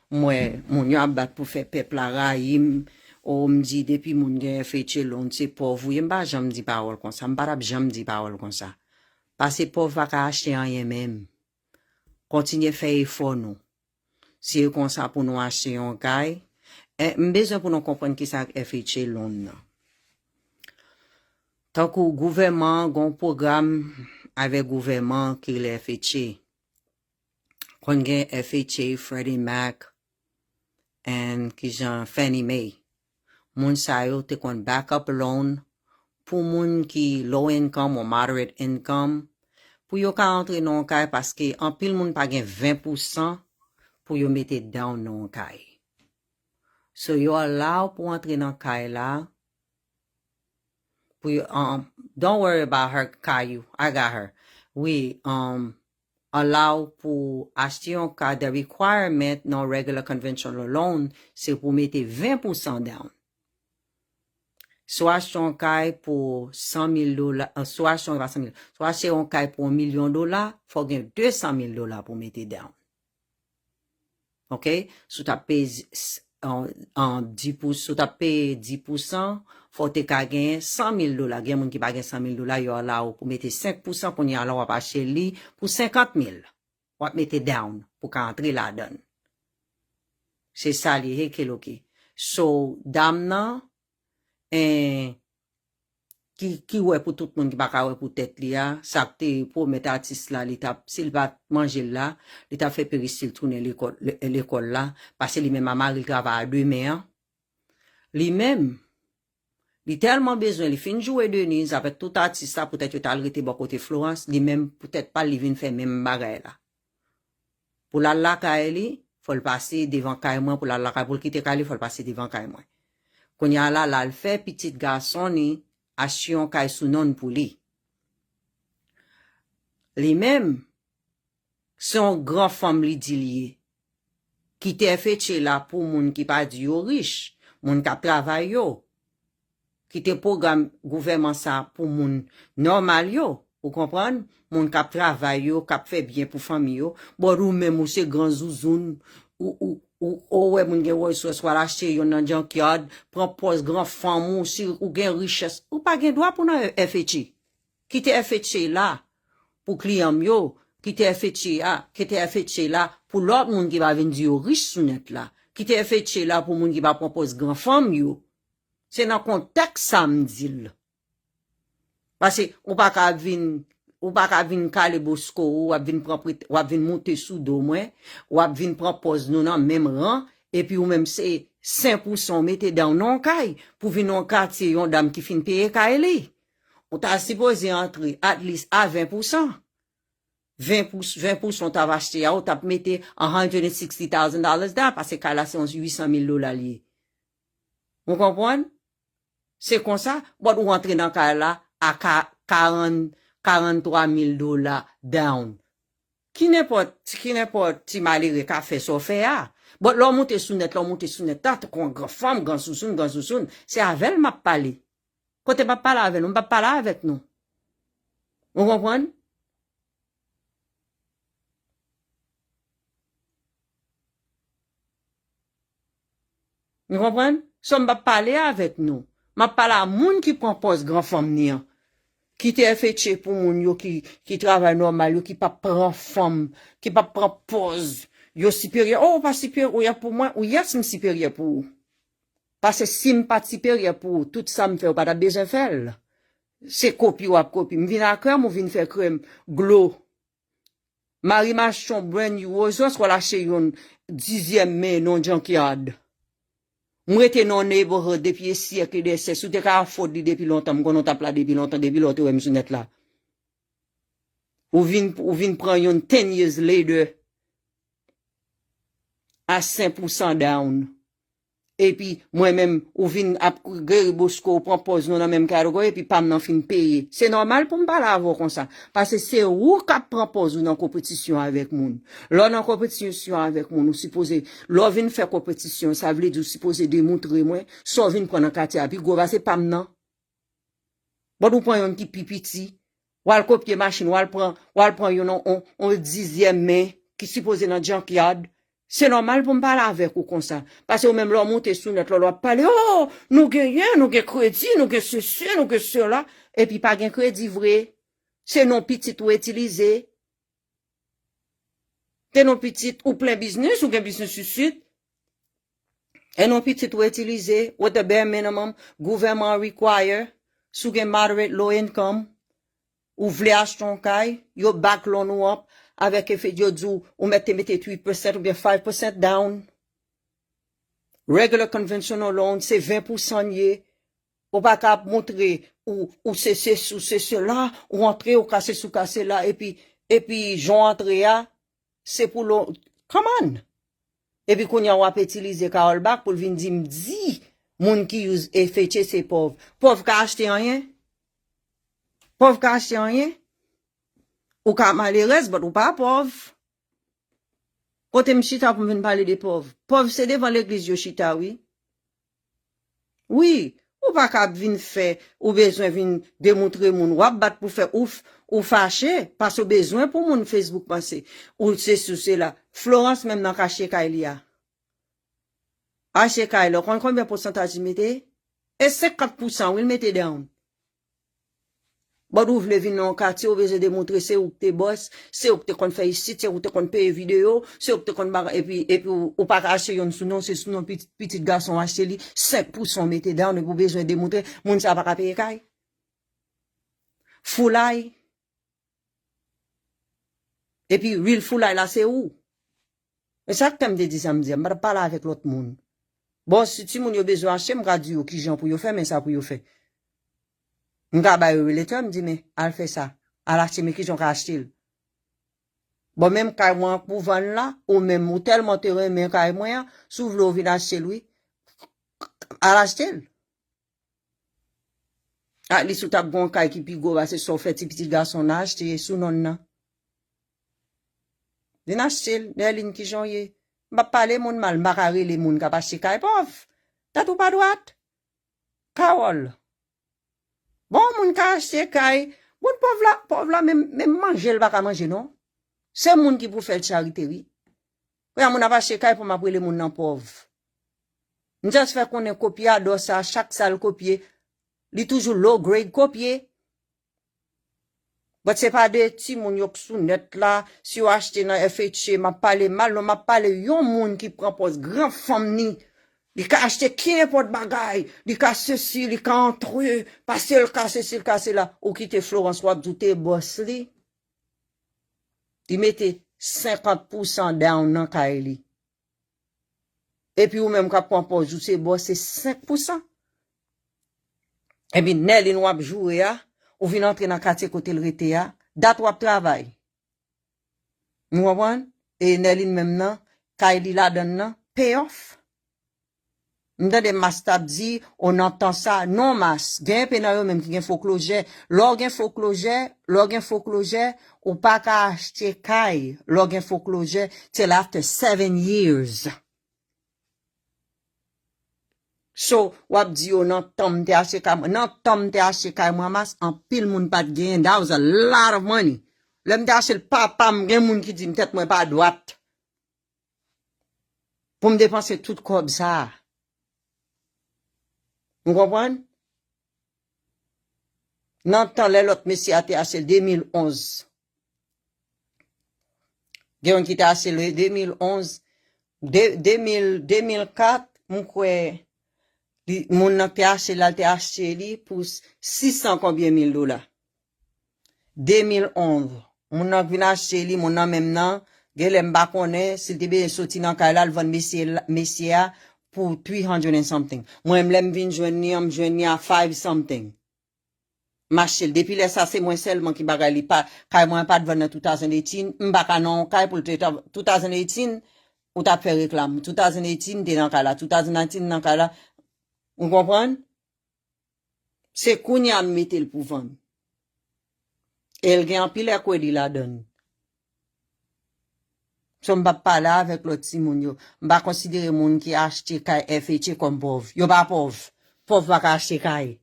Moi, mon yo abat pour faire peuple la raïm, ou m'di depuis mon gen fait chelon, c'est pauvre, m'pa jamais dit parole comme ça, m'pa jamais dit parole comme ça. Parce que pauvre va ka acheter rien même. Continuez faire effort nous. Si comme ça pour nous acheter un caille, m'besoin pour nous comprendre qui ça fait chelon. Tant que le gouvernement a un programme avec le gouvernement qui l'a fait, qu'on a FHA, Freddie Mac, et qui ont Fannie Mae. Moun sa yo te kon backup loan pour moun qui low income ou moderate income, pour yo ka entre non kay parce que en pile moun pa gen 20% pour yo mette down non kay. So yo allow pour entrer dans kay là. We don't worry about her, Caillou. I got her. We allow pour acheter un cas de requirement non regular conventional loan, c'est pour mettre 20% down. Soit acheter un cas pour $100,000, soit acheter pas 100,000, soit acheter un cas pour $1 million, faut gagner $200,000 pour mettre down. OK? Si tu payes en 10%, si tu payes 10%, faut te ka gagner $100,000. Gen moun ki pa gen $100,000, yo la ou pour mettre 5% qu'on y a là ou pa acheter li pour $50,000. Ou mettre down pour ka entrer la donne. C'est ça li he ok. So dam nan qui ouais pour tout le monde qui pa ka ouais pour tête li a, ça te pour mettre artiste là, li t'a s'il va manger là, li t'a fait péristyle tourner l'école là parce que lui même maman il travaille à 2 mains. Lui même il tellement besoin, il fin jouer de nuit avec tout artiste ça peut-être tu as arrêté bon côté Florence, lui même peut-être pas lui vinn faire même bagaille là. Pour la kaeli, faut le passer devant kay moi pour la pour quitter kay faut le passer devant kay moi. Quand y a là le fait petit garçon ni acheter kay sous non pour lui. Lui même son grand femme li di lié qui t'est fait chez là pour moun qui pas du riche, moun qui travaille yo. Qui te programme gouvernement ça pour moun normal yo, vous comprenez? Moun k'ap travail yo, k'ap fait bien pour famille yo, bon ou même ou c'est grand zouzoun ou ouais moun gen wè soit acheter yon nan junkyard, prend pose grand femme ou si ou gen richesse, ou pas gen droit pour nan FHA. Qui te FHA là pour client yo, qui te FHA là pour l'autre moun qui va venir yo riche sou net là, qui te FHA là pour moun qui va propose grand femme yo. C'est dans contexte samedi. Parce que ou pas ka vin kale bosko ou vin propriété ou vin monter sous do moi ou vin propose nous dans même rang et puis ou même c'est 5% mettez dans non caille pour venir en quartier yon dame qui fin payer caille. On t'a supposé entrer at least à 20%. 20% t'as acheté, ou t'as mis $160,000 down parce que là, c'est $800,000 lié. Vous comprenez? C'est comme ça, bon, vous rentrez dans le là à $43,000 down. Qui n'importe, si malheureux qu'a fait ça fait, ah. Bon, l'homme monte sous net, t'as qu'on grand femme, grand sous-soun, c'est avec m'a parlé. Côté pas parler avec nous, pas parler avec nous. Vous comprenez? Vous comprenez? Ça m'a parlé avec nous. M'a parlé à moun qui propose grand femme ni qui te fait pour moun yo qui travaille normal yo qui pas prend femme, qui pas prend pause. Yo supérieur, oh pas supérieur, ou pour moi, ou yes me supérieur pour. Parce que si me pas supérieur pour tout ça me fait ou pas besoin faire. C'est copie ou copie. Me vinn à crème ou vinn faire crème glow. Marie Machon brand new ozo soit lâcher yon 10e mai non junkyard. M'rete non neighborhood depuis siècle de c'est sous te ka faute depuis longtemps m'gon t'a pla depuis longtemps ouais m'sou net là. Ou vinn prend yon 10 years later à 5% down. Et puis, moi-même, ou vin ap gère Bosco, propose nous dans même catégorie, et puis pas m'en fin payer. C'est normal pour me parler avant comme ça. Parce que c'est où qu'a propose ou dans compétition avec moun. Là, dans compétition avec moun, ou supposé, là, vin faire compétition, ça veut dire, supposé démontrer moi, soit vin prendre un quartier, puis go, c'est pas maintenant. Bon, ou prend un petit pipiti, ou al copier machine, ou al prend yon, on 10e mai, qui supposé dans junkyard. C'est normal pour me parler avec ou comme ça. Parce que même là, monter sur net, là, parler, oh, nous gagnons, nous gagnons crédit, nous gagnons ceci, nous gagnons cela. Et puis, pas gain crédit vrai. C'est non petit ou utilisé. C'est non petit ou plein business ou gain business suicide. Et non petit ou utilisé. What the bare minimum, gouvernement require. Sous gain moderate low income. Ou vle acheter un caille, yo back loan ou up. Avec effet diodu, ou mettez 8% ou bien 5% down. Regular conventional loan, c'est 20% lié. Ou pas qu'à montrer, ou c'est cela, ou entrer, ou casser sous casser là, et puis, j'en entre là, c'est pour l'autre. Come on! Et puis, qu'on y a ou utiliser Carol Back pour venir dire, m'di, moun qui use FHA, c'est pauvre. Pauvre qu'à acheter rien? Pauvre qu'à acheter rien? Ou ka malheureuse, but ou pas pauvre. Côté m'chita pour venir parler des pauvres. Pauvre, c'est devant l'église yo chita, oui. Oui. Ou pas qu'à venir faire, ou besoin venir démontrer moun, ou battre pour faire ouf, ou fâché, parce que besoin pour moun Facebook passer. Ou c'est là. Florence même dans caché Kailia. Acheter Kailia, combien de pourcentage il mettait? Et 50%, il mettait down. Bon, vous voulez venir dans le quartier, vous voulez démontrer c'est où que t'es boss, c'est où que t'es qu'on fait ici, c'est où que t'es qu'on paye vidéo, c'est où que t'es qu'on et puis, ou pas acheter yon sous non, c'est sous non petit garçon acheter li, 5% mettez down, et vous besoin démontrer, moun sa pas payer kay. Foulay. Et puis, real foulay là, c'est où? Et ça que t'aimes de dire ça, me dire, m'pa parler avec l'autre moun. Bon, si tu moun yo besoin acheter, m'ka di yo, qui j'en pour yo faire, mais ça pour yo faire. M'ka ba yo relateur, m'di, mais, al fait ça. Al acheter, mais qui j'en ka acheter. Bon, même kay moi pour vendre là, ou même, ou tellement terrain, mais kay moi, s'ouvre le vin acheter lui, al acheter. Ah, li sou tap gon kay qui pi go, c'est son fait, petit garçon a acheté, sous non nan. Vin acheter, les lignes qui j'en yé. M'a parler mon mal, m'a carré les moun kap acheter kay pauvre. T'as tout pas droite? Kawol. Bon, moun ka acheter kay, bon pauvre là, même manger, le pas ka manger, non? C'est moun qui pour faire charité, oui. Quand moun a pas acheter kay pour m'appeler moun nan pauvre. M'just fait qu'on est copié à dos ça, chaque salle copié. Li toujours low grade copié. But c'est pas des petits moun yok sou net là, si vous achetez dans FHA, m'a parlé mal, m'a parlé yon moun qui propose grand femme ni. Li ka acheter qui n'importe bagay, li ka ceci, li ka entre, passer le cas ceci, le cas là, ou quitter Florence wap douté boss li. Li mette 50% down nan kay li. Et puis ou même quand prend pause, c'est bon, c'est 5%. Et puis Nelly nous a joué, ou vient entrer dans le quartier côté le rete, date ou travail. Nous comprenons? Et Nelly même nan, Kylie la donne nan, pay off. M'dade Mastap dit, on entend ça, non mas, gen penayo même qui gen foreclosure, lor gen foreclosure, ou pas ka acheter kay, lor gen foreclosure, till after 7 years. So, wap di yo nan tom te acheter kay, moi mas, en pile moun pat gen, that was a lot of money. Lem te acheter papa, gen moun ki di m'tet mwen pas droite. Pour me dépenser tout comme ça. Vous comprenez? Nantan le lot messi a te acheté 2011. Gen qui te acheté 2011, 2004, mon kwe, mon nan te acheté li pour 600 combien mille dollars. 2011, mon nan vin acheté li, mon nan même nan, gen lem ba konnen, s'il te be soti nan kala, l van messi a pour 300 and something. Moi m'lem vin jwenni a 5 something. Machel, depuis là, ça, c'est moi seulement qui bagali pas, quand moi pas de vendre 2018, m'baka non, quand pour le 2018, ou t'as fait réclame. 2018, t'es dans kala. 2019, dans kala. Vous comprenez? C'est kounya mette le pour vendre. Elle gagne pile à quoi il la donne. So m'ba parler avec l'autre Simon yo. M'ba considérer moun qui achete kay FHA comme pauvre. Yo pas pauvre. Pauvre pas acheter kay.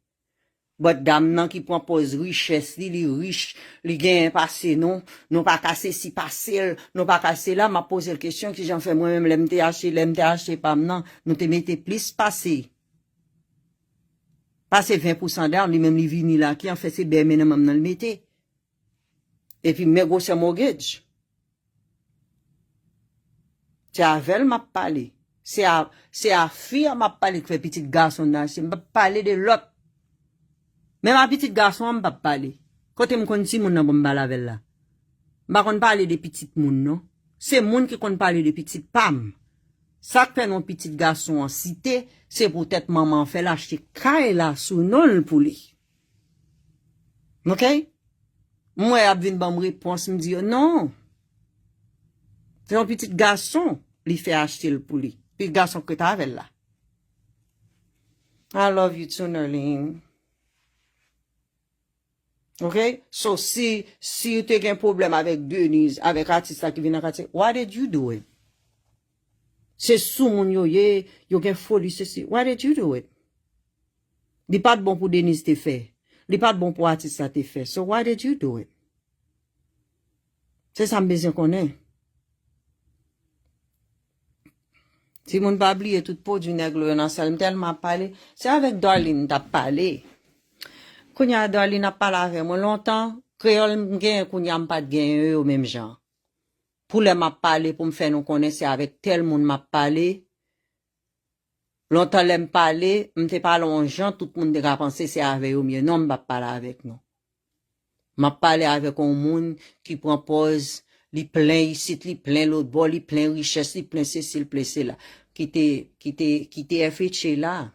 But dame nan qui propose richesse, li riche, li gen passé non, non pas casser si passé, non pas casser là, m'a posé la question que j'en fais moi-même l'MTH pas maintenant, nous te mettez plus passé. Passé 20% d'argent, lui même li vini là qui en fait c'est ben même dans le mettez. Et puis mes gros mortgage. C'est avec m'a parlé. C'est à fille m'a parlé que fait petit garçon là, c'est m'a parler de l'autre. Mais ma petite garçon, m'a pas parler. Côté m'kon si moun nan bon balavel là. M'a kon parler de petite moun non. C'est moun qui kon parler de petite pam. Ça fait non petit garçon en cité, c'est peut-être maman fait l'acheter kay là sous non pour lui. OK? Moi a vinn ban réponse me dit non. C'est un petit garçon lui fait acheter le pour lui. Puis garçon que t'as avec là. I love you too, Nerline. OK? So, si you take un problème avec Denise, avec artiste qui vient dans quartier, why did you do it? C'est sous mon yo gen folie, c'est why did you do it? Li pas bon pour Denise te fait. Li pas bon pour artiste te fait. So, why did you do it? C'est ça m'besoin connaît. Si mon pas oublier tout pot du nègre dans salle tellement parler, c'est avec Darlene t'a parlé. Kounya Darlene a parlé avec moi longtemps, créole gen kounya m'pas gen au même genre. Pour les m'a parlé pour me faire nous connaître avec tel monde m'a parlé. Longtemps l'aime parler, m'te parlé en gens tout le monde a pensé c'est avec eux mieux non m'a parler avec nous. M'a parlé avec un monde qui propose li plein ici, li plein l'autre bord, li plein richesse, li plein ceci, li plein cela. Qui t'est FHA là.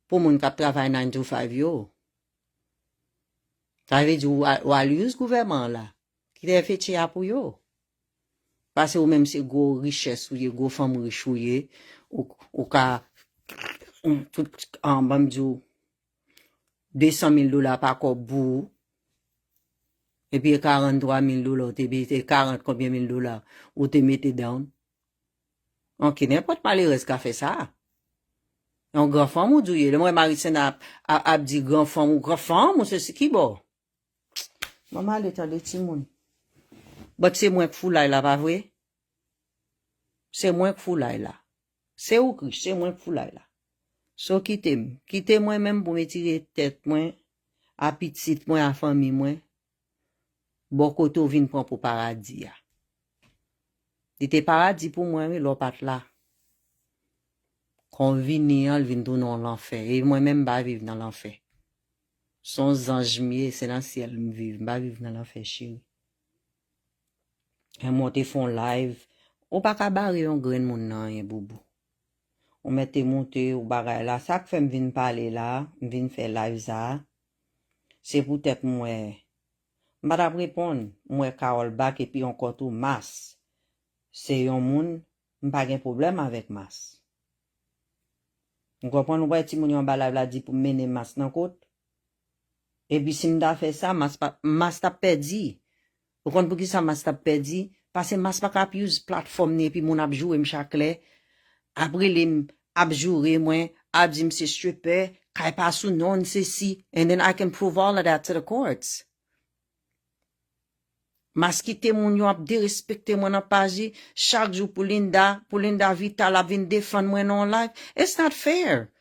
Pour moun qui travaille 9 to 5 yo. Ça veut dire ou use gouvernement là. Qui t'est FHA pour yo. Parce que ou même c'est gros richesse ou gros femme riche ou ka tout en bamdou 200 000 $ par corps bou. Et puis 43 000 $, t'es 40 combien mille dollars, ou te mettez down. Ok, n'importe malheureux qui a fait ça. Un grand femme ou douye, le moi Maricène a dit grand femme ou c'est ce qui bon. Maman, elle est à l'étimoun. But c'est moins que fou là, pas vrai? C'est moins que fou là. C'est où que c'est moins que fou là. So quittez moi même pour me tirer tête moi, à petite moi, à famille moi. Bon koto vin prend pour paradis. C'était paradis pour moi, mais l'on pas là. Quand vini, elle vient dans l'enfer. Et moi-même, pas vivre dans l'enfer. Son ange mieux, c'est dans le ciel, me vivre. Pas vivre dans l'enfer, chérie. Et moi, te font live. Ou pas qu'à barrer un grain de mon nan, boubou. ou mette monter ou bagay la. Ça que fait m'vin parler là, m'vin faire live ça. C'est peut-être moi. M'pa répondre, moi Carol Back et puis encore tout masse. C'est un moun, m'pa gen problème avec masse. Vous comprenez, ouais, ti moun yon ba live la dit pour mener masse nan côte. Et puis si m'da fait ça, masse t'a perdu. Vous comprenez pour qui ça masse t'a perdu? Parce que masse pas cap use plateforme ni et puis moun ap jouer m'chakle. Après les ap jouer moi, ap di m'se stripper, kay pas sou non c'est si, and then I can prove all of that to the courts. Mas ki te moun yo ap dérespekte mwen an paji, chaque jour pour Linda Vital a vin défendre mwen en live. It's not fair.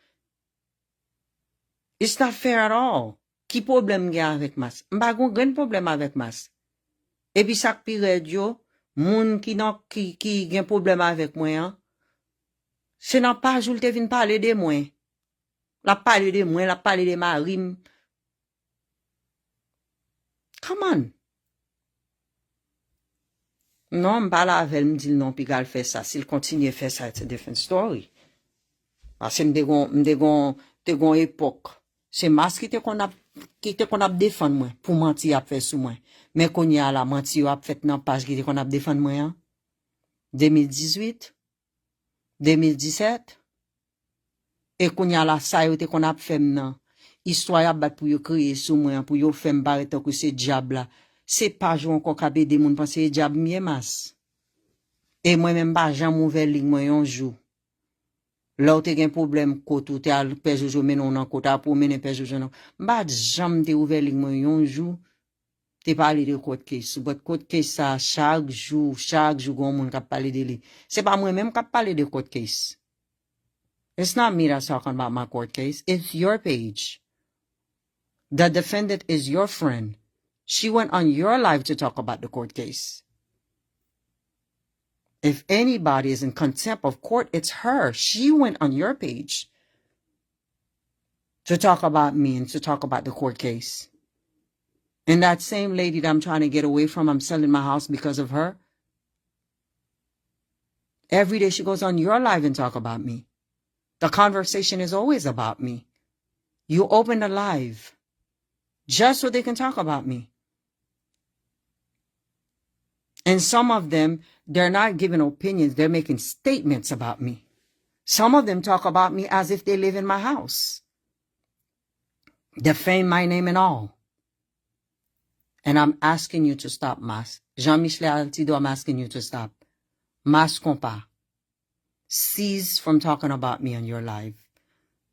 It's not fair at all. Ki problème gen avec mas? Mba gon gen problème avec mas. Et puis sak pi red yo, moun ki gen problème avec mwen an, se nan page ou te vin parler de mwen. La parler de mwen, la parler de ma rim. Come on. Non, m'pa la avec m'dit non pi gal fait ça. S'il continue à faire ça, it's a different story. Parce que m'de gon époque. C'est mas qui te kon ap défendre moi pour mentir ap fait sous moi. Mais qu'on y a la mentir ap fait nan page qui te kon ap défendre moi hein. 2018, 2017 et qu'on y a la ça yo te kon ap fait nan. Histoire ap bat pour yo créer sous moi pour yo faire m'barre tant que c'est diable là. C'est pas jou encore ka des moun penser diable mieux mas. Et moi même pas jamais ouvert ligne moi un jour. Là où te gen problème kotou te al pejojo menon nan kota pour mener pejojo nan. Ba jam te ouvert ligne moi un jour. Te parler de court case. But court case ça chaque jour gon moun k'ap parler de li. C'est pas moi même k'ap parler de court case. It's not me that's talking about my court case. It's your page. The defendant is your friend. She went on your live to talk about the court case. If anybody is in contempt of court, it's her. She went on your page to talk about me and to talk about the court case. And that same lady that I'm trying to get away from, I'm selling my house because of her. Every day she goes on your live and talk about me. The conversation is always about me. You open the live just so they can talk about me. And some of them, they're not giving opinions. They're making statements about me. Some of them talk about me as if they live in my house. Defame my name and all. And I'm asking you to stop, Mas. Jean-Michel Altido, I'm asking you to stop. Mas compa. Cease from talking about me on your live.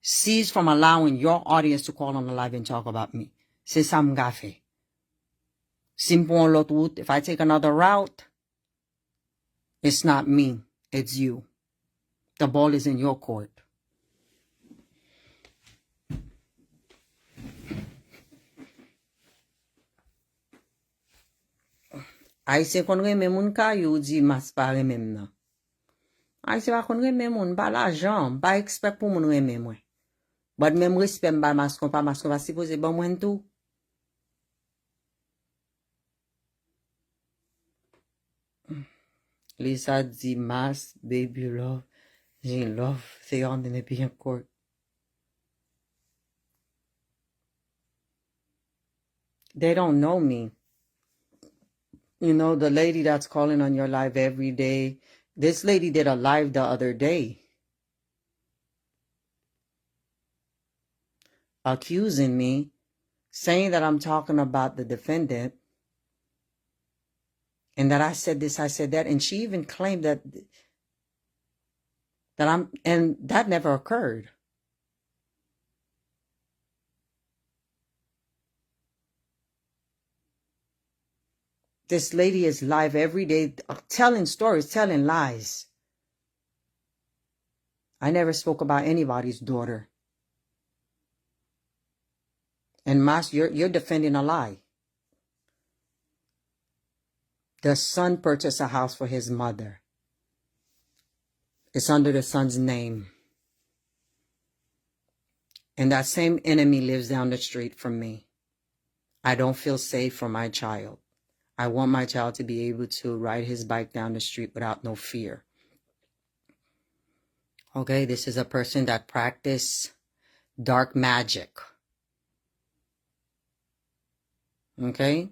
Cease from allowing your audience to call on the live and talk about me. C'est ça m'ga fait. Simple l'autre route. If I take another route, it's not me, it's you. The ball is in your court. Aïse kon reme moun ka yo di mas pa reme nan. Aïse pa kon reme moun ba l'argent, ba expect pour moun reme mwen. But même respect ba mas kon pa supposé bon mwen tout. Lisa dit mas, baby love, Jean love, c'est on ne bien court. They don't know me. You know, the lady that's calling on your live every day, this lady did a live the other day. Accusing me, saying that I'm talking about the defendant, and that I said this, I said that, and she even claimed that and that never occurred. This lady is live every day, telling stories, telling lies. I never spoke about anybody's daughter. And Mas, you're defending a lie. The son purchased a house for his mother. It's under the son's name. And that same enemy lives down the street from me. I don't feel safe for my child. I want my child to be able to ride his bike down the street without no fear. Okay, this is a person that practice dark magic. Okay?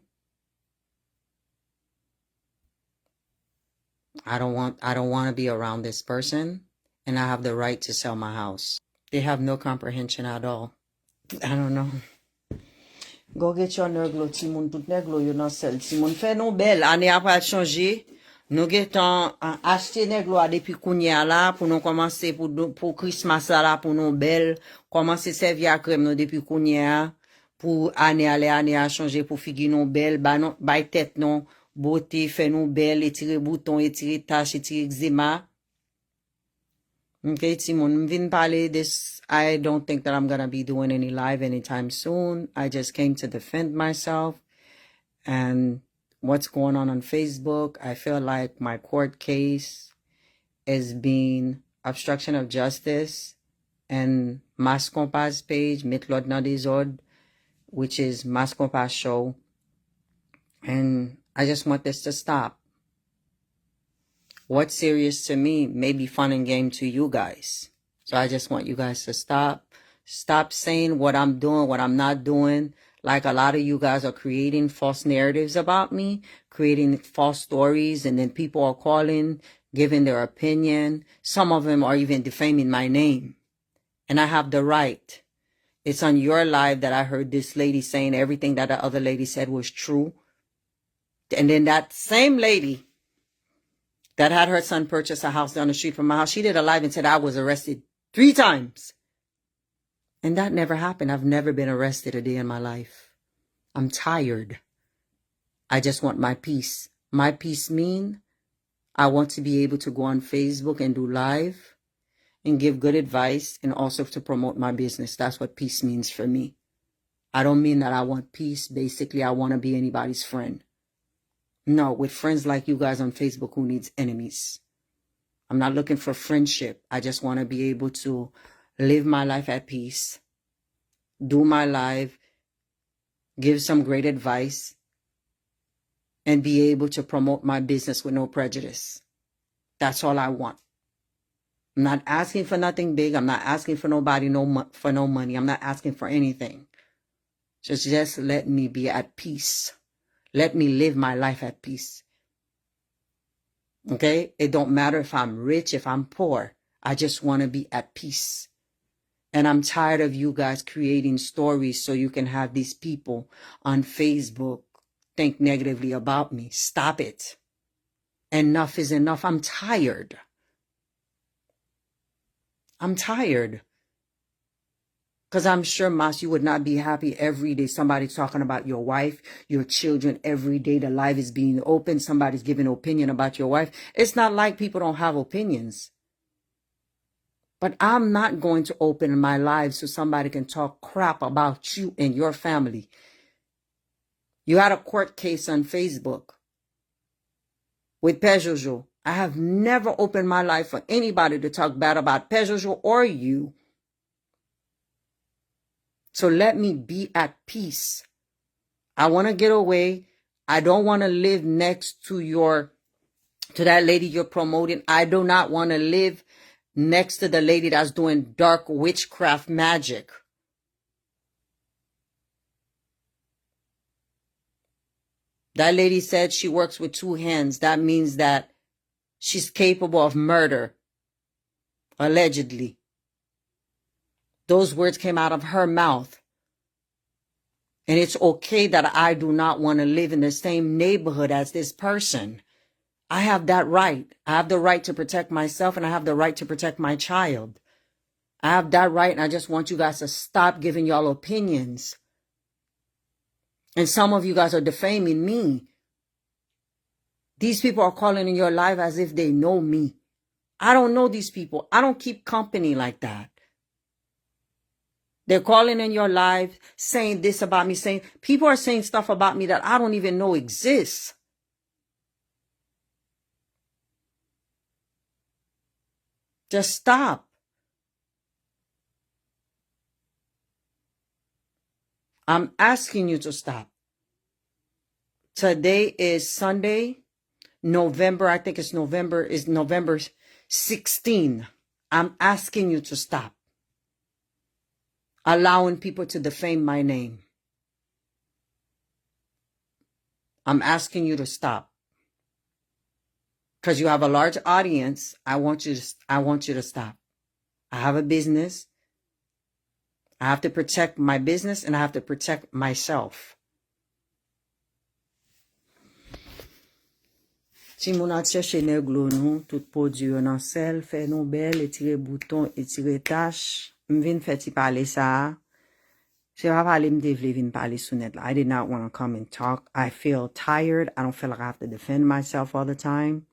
I don't want to be around this person, and I have the right to sell my house. They have no comprehension at all. I don't know. Go get your neglo, Timon, tout neglo, you not sell. Timon, fais non belle. Année après changer. Nous getan acheter neglo a depuis kounya là pour nous commencer pour Christmas là pour nous belle. Commencer servir à crème nous depuis kounya pour année aller année à changer pour figi nous belle. Ba non, ba tête non beauté fait nous belle, étirer bouton, étirer tache, étirer eczéma. Okay, Timon, vin parler this. I don't think that I'm gonna be doing any live anytime soon. I just came to defend myself and what's going on Facebook. I feel like my court case is being obstruction of justice, and Mas Compas page, Mitlod Nadizod, which is Mas Compas show. And I just want this to stop. What's serious to me may be fun and game to you guys. So I just want you guys to stop saying what I'm doing, what I'm not doing. Like a lot of you guys are creating false narratives about me, creating false stories, and then people are calling, giving their opinion. Some of them are even defaming my name. And I have the right. It's on your live that I heard this lady saying everything that the other lady said was true. And then that same lady that had her son purchase a house down the street from my house, she did a live and said I was arrested 3 times. And that never happened. I've never been arrested a day in my life. I'm tired. I just want my peace. My peace mean I want to be able to go on Facebook and do live and give good advice and also to promote my business. That's what peace means for me. I don't mean that I want peace. Basically, I want to be anybody's friend. No, with friends like you guys on Facebook, who needs enemies? I'm not looking for friendship. I just want to be able to live my life at peace, do my life, give some great advice, and be able to promote my business with no prejudice. That's all I want. I'm not asking for nothing big. I'm not asking for nobody for no money. I'm not asking for anything. Just let me be at peace. Let me live my life at peace. Okay? It don't matter if I'm rich, if I'm poor. I just want to be at peace. And I'm tired of you guys creating stories so you can have these people on Facebook think negatively about me. Stop it. Enough is enough. I'm tired. I'm tired. Because I'm sure, Mas, you would not be happy every day. Somebody's talking about your wife, your children every day. The live is being open. Somebody's giving an opinion about your wife. It's not like people don't have opinions. But I'm not going to open my live so somebody can talk crap about you and your family. You had a court case on Facebook with Pejojo. I have never opened my life for anybody to talk bad about Pejojo or you. So let me be at peace. I want to get away. I don't want to live next to that lady you're promoting. I do not want to live next to the lady that's doing dark witchcraft magic. That lady said she works with 2 hands. That means that she's capable of murder. Allegedly. Those words came out of her mouth. And it's okay that I do not want to live in the same neighborhood as this person. I have that right. I have the right to protect myself, and I have the right to protect my child. I have that right, and I just want you guys to stop giving y'all opinions. And some of you guys are defaming me. These people are calling in your life as if they know me. I don't know these people. I don't keep company like that. They're calling in your life, saying this about me, saying people are saying stuff about me that I don't even know exists. Just stop. I'm asking you to stop. Today is Sunday, November 16. I'm asking you to stop allowing people to defame my name. I'm asking you to stop. Because you have a large audience, I want you to stop. I have a business. I have to protect my business and I have to protect myself. Si moun a cherche neglo nou, tout produit nan sel, fè nou bel, etire bouton, etire tache. M'vin fè ti pale sa. Se pa pale m'de vle vin pale sou net la. I did not want to come and talk. I feel tired. I don't feel like I have to defend myself all the time.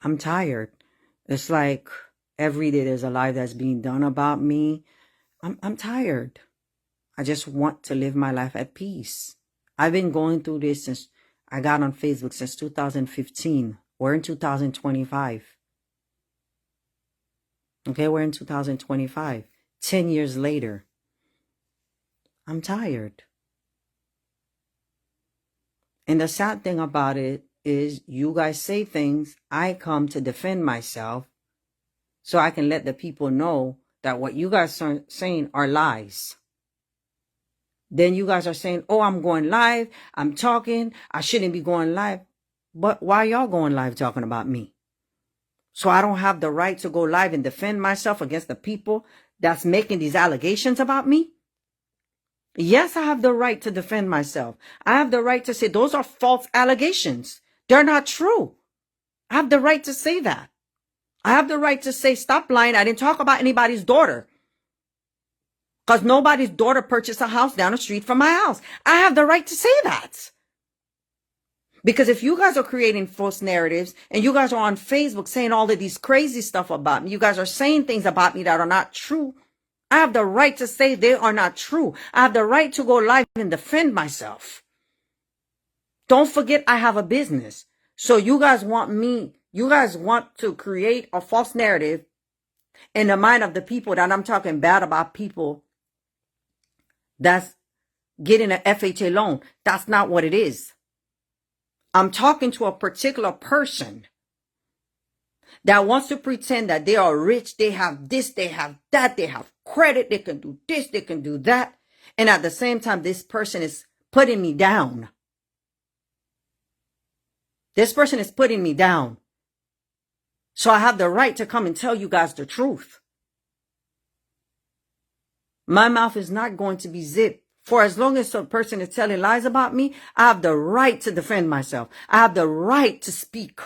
I'm tired. It's like every day there's a lie that's being done about me. I'm tired. I just want to live my life at peace. I've been going through this since I got on Facebook since 2015. We're in 2025. Okay, we're in 2025. 10 years later. I'm tired. And the sad thing about it is you guys say things, I come to defend myself so I can let the people know that what you guys are saying are lies. Then you guys are saying, oh, I'm going live, I'm talking, I shouldn't be going live. But why y'all going live talking about me? So I don't have the right to go live and defend myself against the people that's making these allegations about me? Yes, I have the right to defend myself. I have the right to say those are false allegations. They're not true. I have the right to say that. I have the right to say, stop lying. I didn't talk about anybody's daughter. Because nobody's daughter purchased a house down the street from my house. I have the right to say that. Because if you guys are creating false narratives and you guys are on Facebook saying all of these crazy stuff about me, you guys are saying things about me that are not true, I have the right to say they are not true. I have the right to go live and defend myself. Don't forget I have a business. So you guys want to create a false narrative in the mind of the people that I'm talking bad about people that's getting an FHA loan. That's not what it is. I'm talking to a particular person that wants to pretend that they are rich, they have this, they have that, they have credit, they can do this, they can do that. And at the same time, this person is putting me down. This person is putting me down. So I have the right to come and tell you guys the truth. My mouth is not going to be zipped. For as long as some person is telling lies about me, I have the right to defend myself. I have the right to speak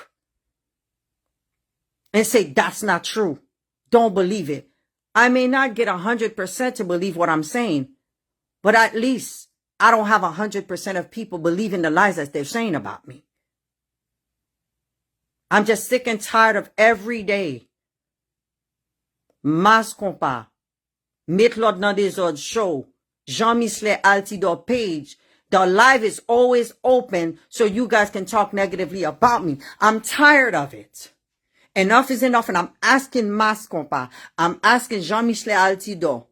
and say that's not true. Don't believe it. I may not get 100% to believe what I'm saying, but at least I don't have 100% of people believing the lies that they're saying about me. I'm just sick and tired of every day. Mas compa, met l'autre dans des autres shows. Jean-Michel Altidore page. The live is always open so you guys can talk negatively about me. I'm tired of it. Enough is enough, and I'm asking Mas compa. I'm asking Jean-Michel Altidore.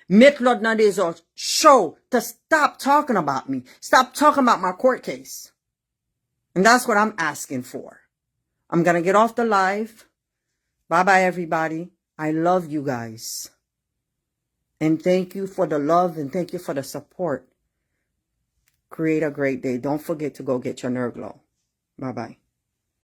Met l'autre dans des autres show to stop talking about me. Stop talking about my court case. And that's what I'm asking for. I'm going to get off the live. Bye-bye, everybody. I love you guys. And thank you for the love and thank you for the support. Create a great day. Don't forget to go get your Nerglow. Bye-bye.